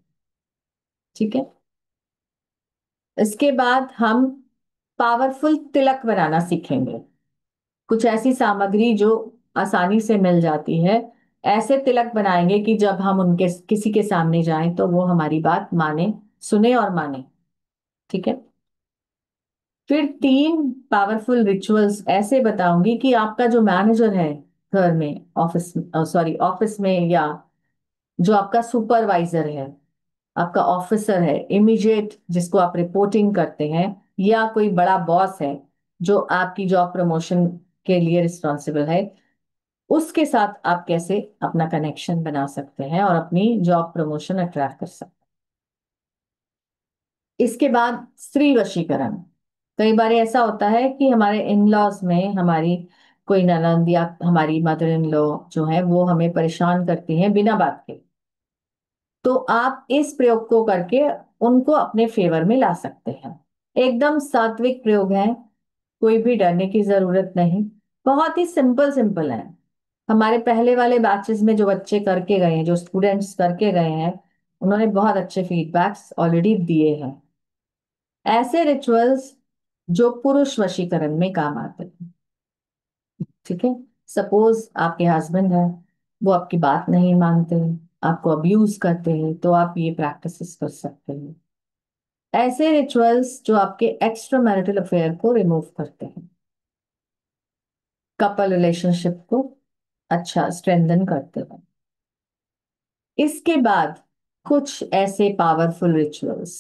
ठीक है, इसके बाद हम पावरफुल तिलक बनाना सीखेंगे। कुछ ऐसी सामग्री जो आसानी से मिल जाती है, ऐसे तिलक बनाएंगे कि जब हम उनके किसी के सामने जाएं तो वो हमारी बात माने, सुने और माने। ठीक है, फिर तीन पावरफुल रिचुअल्स ऐसे बताऊंगी कि आपका जो मैनेजर है घर में, ऑफिस, सॉरी ऑफिस में, या जो आपका सुपरवाइजर है, आपका ऑफिसर है इमीडिएट जिसको आप रिपोर्टिंग करते हैं, या कोई बड़ा बॉस है जो आपकी जॉब प्रमोशन के लिए रिस्पॉन्सिबल है, उसके साथ आप कैसे अपना कनेक्शन बना सकते हैं और अपनी जॉब प्रमोशन अट्रैक्ट कर सकते हैं। इसके बाद स्त्री वशीकरण। कई बार ऐसा होता है कि हमारे इन लॉज में हमारी कोई ननंद या हमारी मदर इन लॉ जो है वो हमें परेशान करती हैं बिना बात के, तो आप इस प्रयोग को करके उनको अपने फेवर में ला सकते हैं। एकदम सात्विक प्रयोग है, कोई भी डरने की जरूरत नहीं, बहुत ही सिंपल सिंपल है। हमारे पहले वाले बैचेस में जो बच्चे करके गए हैं, जो स्टूडेंट्स करके गए हैं, उन्होंने बहुत अच्छे फीडबैक्स ऑलरेडी दिए हैं। ऐसे रिचुअल्स जो पुरुष वशीकरण में काम आते हैं। ठीक है, सपोज आपके हस्बैंड है, वो आपकी बात नहीं मानते, आपको अब्यूज करते हैं, तो आप ये प्रैक्टिसेस कर सकते हैं। ऐसे रिचुअल्स जो आपके एक्स्ट्रा मैरिटल अफेयर को रिमूव करते हैं, कपल रिलेशनशिप को अच्छा स्ट्रेंथन करते हैं। इसके बाद कुछ ऐसे पावरफुल रिचुअल्स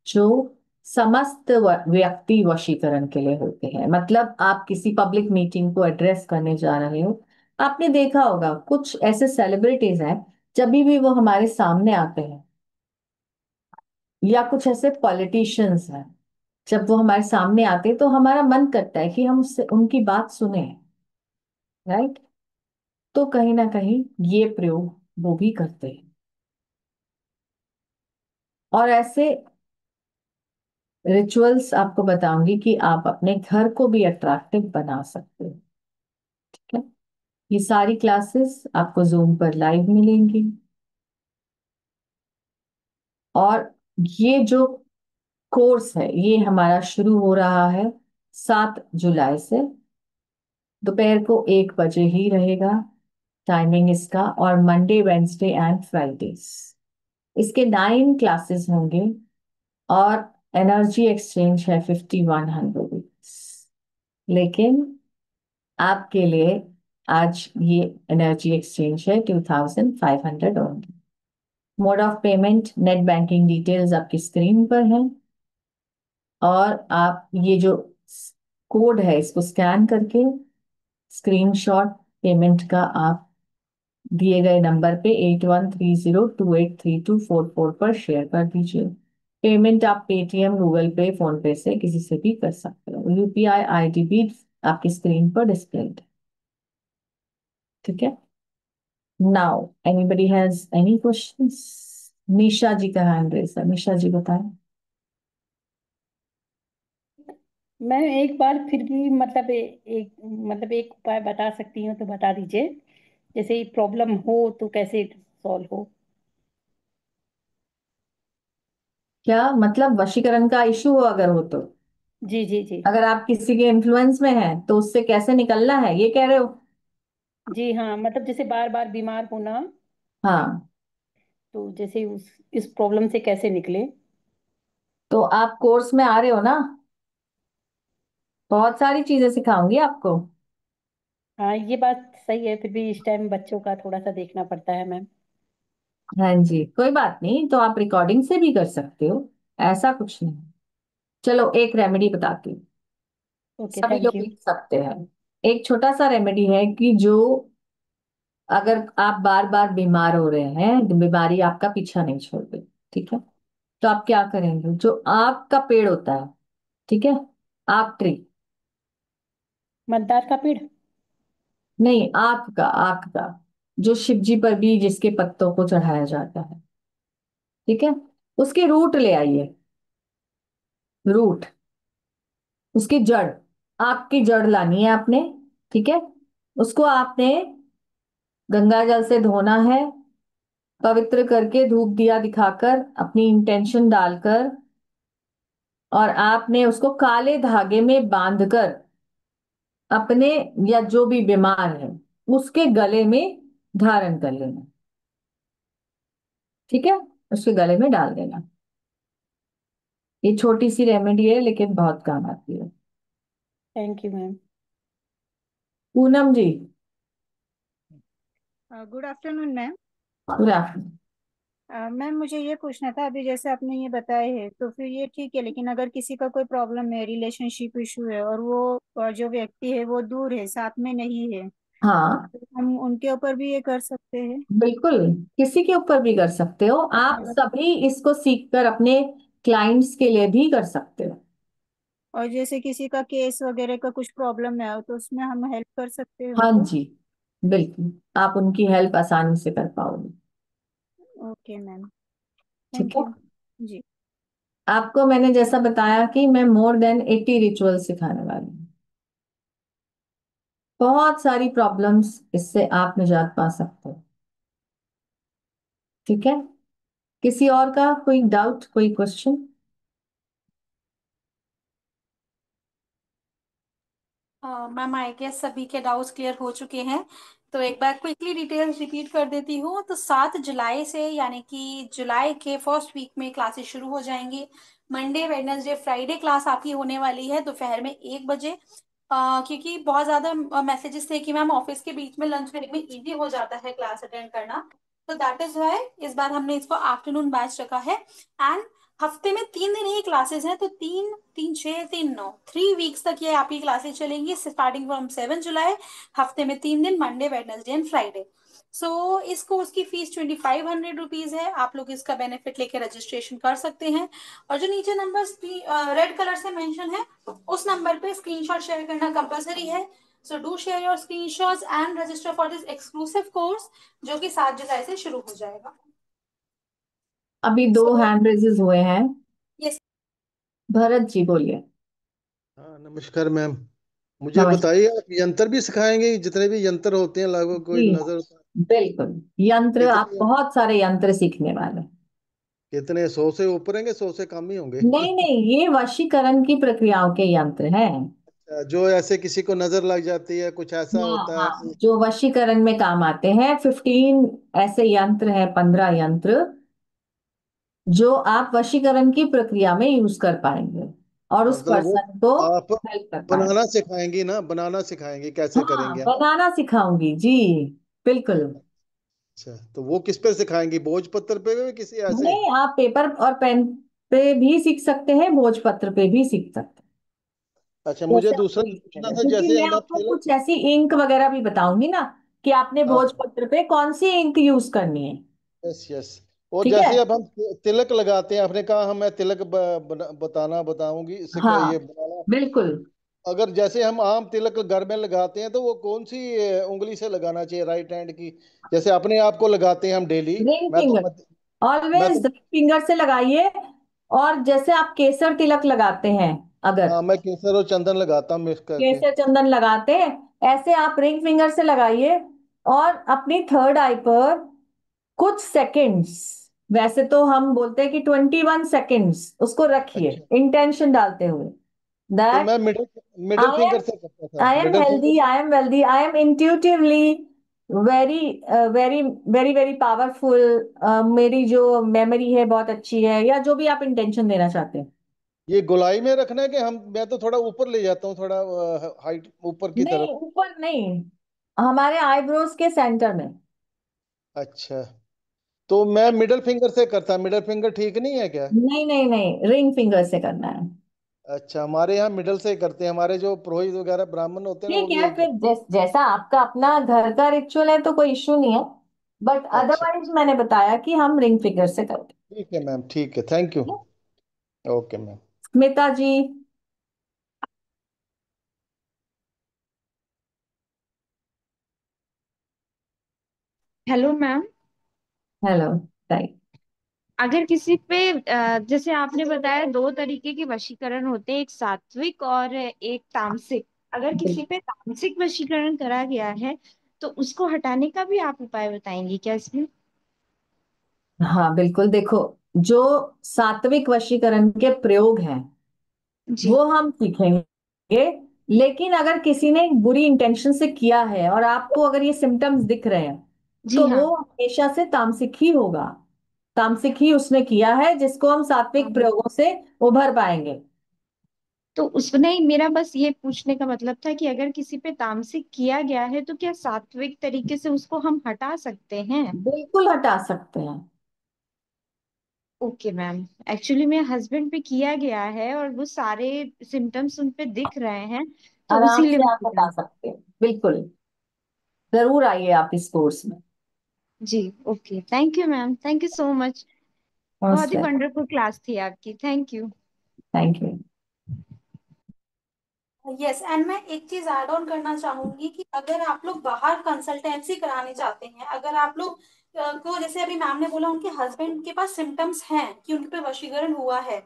जो समस्त व्यक्ति वशीकरण के लिए होते हैं। मतलब आप किसी पब्लिक मीटिंग को एड्रेस करने जा रहे हो, आपने देखा होगा कुछ ऐसे सेलिब्रिटीज हैं, जब भी वो हमारे सामने आते हैं, या कुछ ऐसे पॉलिटिशियंस हैं, जब वो हमारे सामने आते हैं तो हमारा मन करता है कि हम उससे उनकी बात सुने। राइट, तो कहीं ना कहीं ये प्रयोग वो भी करते हैं। और ऐसे रिचुअल्स आपको बताऊंगी कि आप अपने घर को भी अट्रैक्टिव बना सकते हो। ठीक है, ये सारी क्लासेस आपको जूम पर लाइव मिलेंगी, और ये जो कोर्स है ये हमारा शुरू हो रहा है 7 जुलाई से। दोपहर को 1 बजे ही रहेगा टाइमिंग इसका, और मंडे वेंसडे एंड फ्राइडेज इसके 9 क्लासेस होंगे, और एनर्जी एक्सचेंज है 5100 रुपीज। लेकिन आपके लिए आज ये एनर्जी एक्सचेंज है 2500 only. Mode of payment net banking details आपकी स्क्रीन पर है, और आप ये जो कोड है इसको स्कैन करके स्क्रीनशॉट पेमेंट का आप दिए गए नंबर पे 8130283244 पर शेयर कर दीजिए। पेमेंट आप पेटीएम, गूगल पे, फोन पे से किसी से भी कर सकते हो। यूपीआई आईडी भी आपकी स्क्रीन पर डिस्प्लेड है। ठीक है। Now anybody has any questions? Nisha ji का हैंड रेस है, निशा जी बताएं। मैं एक बार फिर भी मतलब एक उपाय बता सकती हूँ तो बता दीजिए। जैसे प्रॉब्लम हो तो कैसे सॉल्व हो। क्या मतलब वशीकरण का इशू हो अगर हो तो? जी जी जी। अगर आप किसी के इन्फ्लुएंस में हैं तो उससे कैसे निकलना है, ये कह रहे हो? जी हाँ, मतलब जैसे बार बार बीमार होना, हाँ। तो जैसे इस प्रॉब्लम से कैसे निकले। तो आप कोर्स में आ रहे हो ना, बहुत सारी चीजें सिखाऊंगी आपको। हाँ, ये बात सही है, फिर भी इस टाइम बच्चों का थोड़ा सा देखना पड़ता है मैम। हाँ जी, कोई बात नहीं, तो आप रिकॉर्डिंग से भी कर सकते हो, ऐसा कुछ नहीं। चलो एक रेमेडी बताती हूँ, ओके, सभी थैंक लोग यू। लिख सकते हैं। एक छोटा सा रेमेडी है कि जो, अगर आप बार बार बीमार हो रहे हैं, तो बीमारी आपका पीछा नहीं छोड़ रही, ठीक है, तो आप क्या करेंगे? जो आक का पेड़ होता है, ठीक है, आक ट्री, मंदार का पेड़। नहीं आक का, जो शिव जी पर भी जिसके पत्तों को चढ़ाया जाता है, ठीक है, उसके रूट ले आइए। रूट, उसकी जड़, आक की जड़ लानी है आपने, ठीक है। उसको आपने गंगा जल से धोना है, पवित्र करके धूप दिया दिखाकर अपनी इंटेंशन डालकर, और आपने उसको काले धागे में बांधकर अपने, या जो भी बीमार है उसके गले में धारण कर लेना, ठीक है, उसके गले में डाल देना। ये छोटी सी रेमेडी है लेकिन बहुत काम आती है। Thank you ma'am. Poonam ji. Good afternoon ma'am. Good afternoon. Ma'am मुझे ये पूछना था, अभी जैसे आपने ये बताए है तो फिर ये ठीक है, लेकिन अगर किसी का कोई प्रॉब्लम है, रिलेशनशिप इशू है, और वो जो व्यक्ति है वो दूर है, साथ में नहीं है, हाँ तो हम उनके ऊपर भी ये कर सकते हैं? बिल्कुल, किसी के ऊपर भी कर सकते हो आप, और सभी इसको सीखकर अपने क्लाइंट्स के लिए भी कर सकते हो। और जैसे किसी का केस वगैरह का कुछ प्रॉब्लम है तो उसमें हम हेल्प कर सकते हैं हाँ उनको? जी, बिल्कुल, आप उनकी हेल्प आसानी से कर पाओगे। ओके मैम, ठीक थैंक है। यू। जी। आपको मैंने जैसा बताया कि मैं मोर देन 80 रिचुअल सिखाने वाली हूँ। बहुत सारी प्रॉब्लम्स, इससे आप निजात पा सकते हो। ठीक है। किसी और का कोई डाउट, कोई क्वेश्चन? मैम आई गेस सभी के डाउट्स क्लियर हो चुके हैं। तो एक बार क्विकली डिटेल्स रिपीट कर देती हूँ। तो 7 जुलाई से, यानी कि जुलाई के फर्स्ट वीक में क्लासेस शुरू हो जाएंगी। मंडे वेडनेसडे फ्राइडे क्लास आपकी होने वाली है दोपहर में 1 बजे। क्योंकि बहुत ज़्यादा मैसेजेस थे कि मैम ऑफिस के बीच में लंच ब्रेक में इजी हो जाता है क्लास अटेंड करना, तो दैट इज वाई इस बार हमने इसको आफ्टरनून बैच रखा है। एंड हफ्ते में 3 दिन ही क्लासेस हैं, तो 3, 3, 6, 3, 9, 3 वीक्स तक ये आपकी क्लासेस चलेंगी स्टार्टिंग फ्रॉम 7 जुलाई। हफ्ते में 3 दिन, मंडे वेडनेसडे एंड फ्राइडे। सो इस कोर्स की फीस 2500 रुपीज है। आप लोग इसका बेनिफिट लेके रजिस्ट्रेशन कर सकते हैं। और जो नीचे नंबर रेड कलर से मेंशन है, उस नंबर पे स्क्रीनशॉट शेयर करना कंपलसरी है। So do share your screenshots and register for this exclusive course, जो कि 7 जुलाई से शुरू हो जाएगा। अभी दो सो हैंड रेजेस हुए हैं। यस। भरत जी बोलिए। हाँ नमस्कार मैम। मुझे नमस्ते बताइए, आप यंत्र भी सिखाएंगे? जितने भी यंत्र होते हैं लगभग, कोई जी। नजर बिल्कुल, यंत्र, आप कितने बहुत सारे यंत्र सीखने वाले हैं। कितने 100 से ऊपर होंगे, 100 से कम ही होंगे? नहीं नहीं, ये वशीकरण की प्रक्रियाओं के यंत्र हैं। जो ऐसे किसी को नजर लग जाती है, कुछ ऐसा हाँ होता है हाँ, जो वशीकरण में काम आते हैं, 15 ऐसे यंत्र हैं, 15 यंत्र, जो आप वशीकरण की प्रक्रिया में यूज कर पाएंगे और उस मतलब वो पर्सन को आप हेल्प कर पाएंगे। बनाना सिखाएंगी ना, बनाना सिखाएंगी कैसे हाँ, करेंगे आप? बनाना सिखाऊंगी जी, बिल्कुल। अच्छा, तो वो किस पे सिखाएंगी, भोजपत्र पे या किसी ऐसे? नहीं, आप पेपर और पेन पे भी सीख सकते हैं, भोजपत्र पे भी सीख सकते हैं, अच्छा, मुझे जैसे दूसरा आपको ईजी पूछना लगे, था, क्योंकि जैसे मैं हम आप आपको कुछ ऐसी इंक वगैरह भी बताऊंगी ना, कि आपने हाँ भोजपत्र पे कौन सी इंक यूज करनी है। Yes yes. और ठीक है। जैसे अब हम तिलक लगाते हैं, आपने कहा हम मैं तिलक बताऊंगी हाँ ये बनाना। बिल्कुल। अगर जैसे हम आम तिलक घर में लगाते हैं तो वो कौन सी उंगली से लगाना चाहिए, राइट हैंड की? जैसे अपने आप को लगाते हैं हम डेली। रिंग मैं तो फिंगर, मैं ऑलवेज तो रिंग फिंगर से लगाइए। और जैसे आप केसर तिलक लगाते हैं, अगर हाँ, मैं केसर और चंदन लगाता हूँ मिक्स करके। केसर चंदन लगाते हैं, ऐसे आप रिंग फिंगर से लगाइए। और अपनी थर्ड आई पर कुछ सेकंड्स, वैसे तो हम बोलते हैं कि 21 सेकंड्स, उसको रखिए अच्छा, इंटेंशन डालते हुए तो दैट मैं मिडिल मिडिल आई फिंगर एम से करता था, I am middle healthy, finger. I am wealthy, I am intuitively very very very very powerful, मेरी जो मेमोरी है बहुत अच्छी है, या जो भी आप इंटेंशन देना चाहते हैं। ये गोलाई में रखना है कि हम, मैं तो थोड़ा ऊपर ले जाता हूँ, थोड़ा हाइट ऊपर की नहीं तरफ। ऊपर नहीं, हमारे आईब्रोज के सेंटर में। अच्छा, तो मैं मिडिल फिंगर से करता, मिडिल फिंगर ठीक नहीं है क्या? नहीं नहीं नहीं, रिंग फिंगर से करना है। अच्छा, हमारे यहाँ मिडिल से ही करते हैं, हमारे जो पुरोहित वगैरह ब्राह्मण होते हैं ना वो ठीक भी है, यही फिर करते जैसा आपका अपना घर का रिचुअल है तो कोई इश्यू नहीं है, बट हैं। अच्छा, अदरवाइज मैंने बताया कि हम रिंग फिंगर से करते ठीक है मैम, ठीक है, थैंक यू। हैं। Okay ma'am. Smita ji. Hello ma'am. Hello. Right. अगर किसी पे जैसे आपने बताया दो तरीके के वशीकरण होते हैं, एक सात्विक और एक तामसिक। अगर किसी पे तामसिक वशीकरण करा गया है तो उसको हटाने का भी आप उपाय बताएंगे क्या इसमें? हाँ बिल्कुल, देखो, जो सात्विक वशीकरण के प्रयोग हैं जी। वो हम सीखेंगे। लेकिन अगर किसी ने बुरी इंटेंशन से किया है और आपको अगर ये सिम्टम्स दिख रहे हैं, जी तो हाँ। वो हमेशा से तामसिक ही होगा। तामसिक ही उसने किया है, जिसको हम सात्विक हाँ। प्रयोगों से उभर पाएंगे। तो उसने, मेरा बस ये पूछने का मतलब था कि अगर किसी पे तामसिक किया गया है तो क्या सात्विक तरीके से उसको हम हटा सकते हैं? बिल्कुल हटा सकते हैं। Okay ma'am. एक्चुअली मेरे हस्बैंड पे किया गया है और वो सारे सिम्टम्स उन पे दिख रहे हैं, तो आराम इसीलिए से मैं आप हटा पूछा। सकते हैं, बिल्कुल। जरूर आइए आप इस कोर्स में। जी। Okay, thank you ma'am, thank you so much. बहुत मोस्ट ही वेलकम। वंडरफुल क्लास थी आपकी, thank you. Thank you. Yes, and मैं एक चीज ऐड ऑन करना चाहूंगी कि अगर आप लोग बाहर कंसल्टेंसी कराने चाहते हैं, अगर आप लोग को, जैसे अभी मैम ने बोला उनके हस्बैंड के पास सिम्टम्स हैं कि उनके पे वशीकरण हुआ है,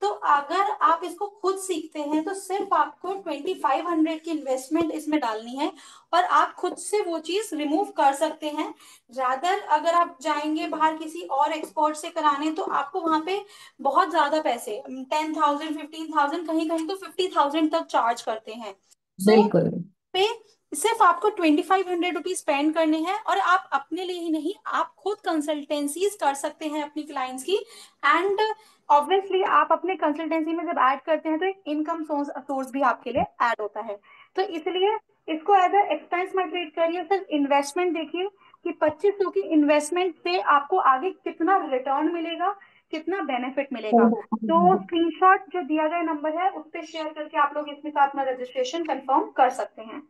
तो अगर आप इसको खुद सीखते हैं तो सिर्फ आपको 2500 की इन्वेस्टमेंट इसमें डालनी है और आप खुद से वो चीज रिमूव कर सकते हैं। रादर अगर आप जाएंगे बाहर किसी और एक्सपर्ट से कराने तो आपको वहां पे बहुत ज्यादा पैसे, 10,000, 15,000, कहीं कहीं तो 50,000 तक चार्ज करते हैं। सो बिल्कुल। पे सिर्फ आपको 2500 रुपीज स्पेंड करने हैं और आप अपने लिए ही नहीं, आप खुद कंसल्टेंसीज कर सकते हैं अपनी क्लाइंट्स की। एंड ऑब्वियसली आप अपने कंसल्टेंसी में जब ऐड करते हैं तो एक इनकम सोर्स भी आपके लिए ऐड होता है। तो इसलिए इसको एज अ एक्सपेंस मत ट्रीट करिए, सिर्फ इन्वेस्टमेंट देखिए कि 2500 की इन्वेस्टमेंट पे आपको आगे कितना रिटर्न मिलेगा, कितना बेनिफिट मिलेगा। तो स्क्रीनशॉट जो दिया गया नंबर है उस पर शेयर करके आप लोग इसके साथ में रजिस्ट्रेशन कंफर्म कर सकते हैं।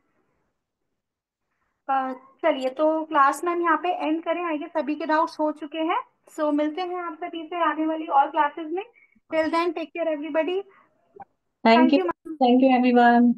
चलिए, तो क्लास मैम यहाँ पे एंड करें, आइए सभी के डाउट्स हो चुके हैं। सो मिलते हैं आप सभी से आने वाली और क्लासेस में। Till then take care everybody. Thank thank you. You. Thank you everyone.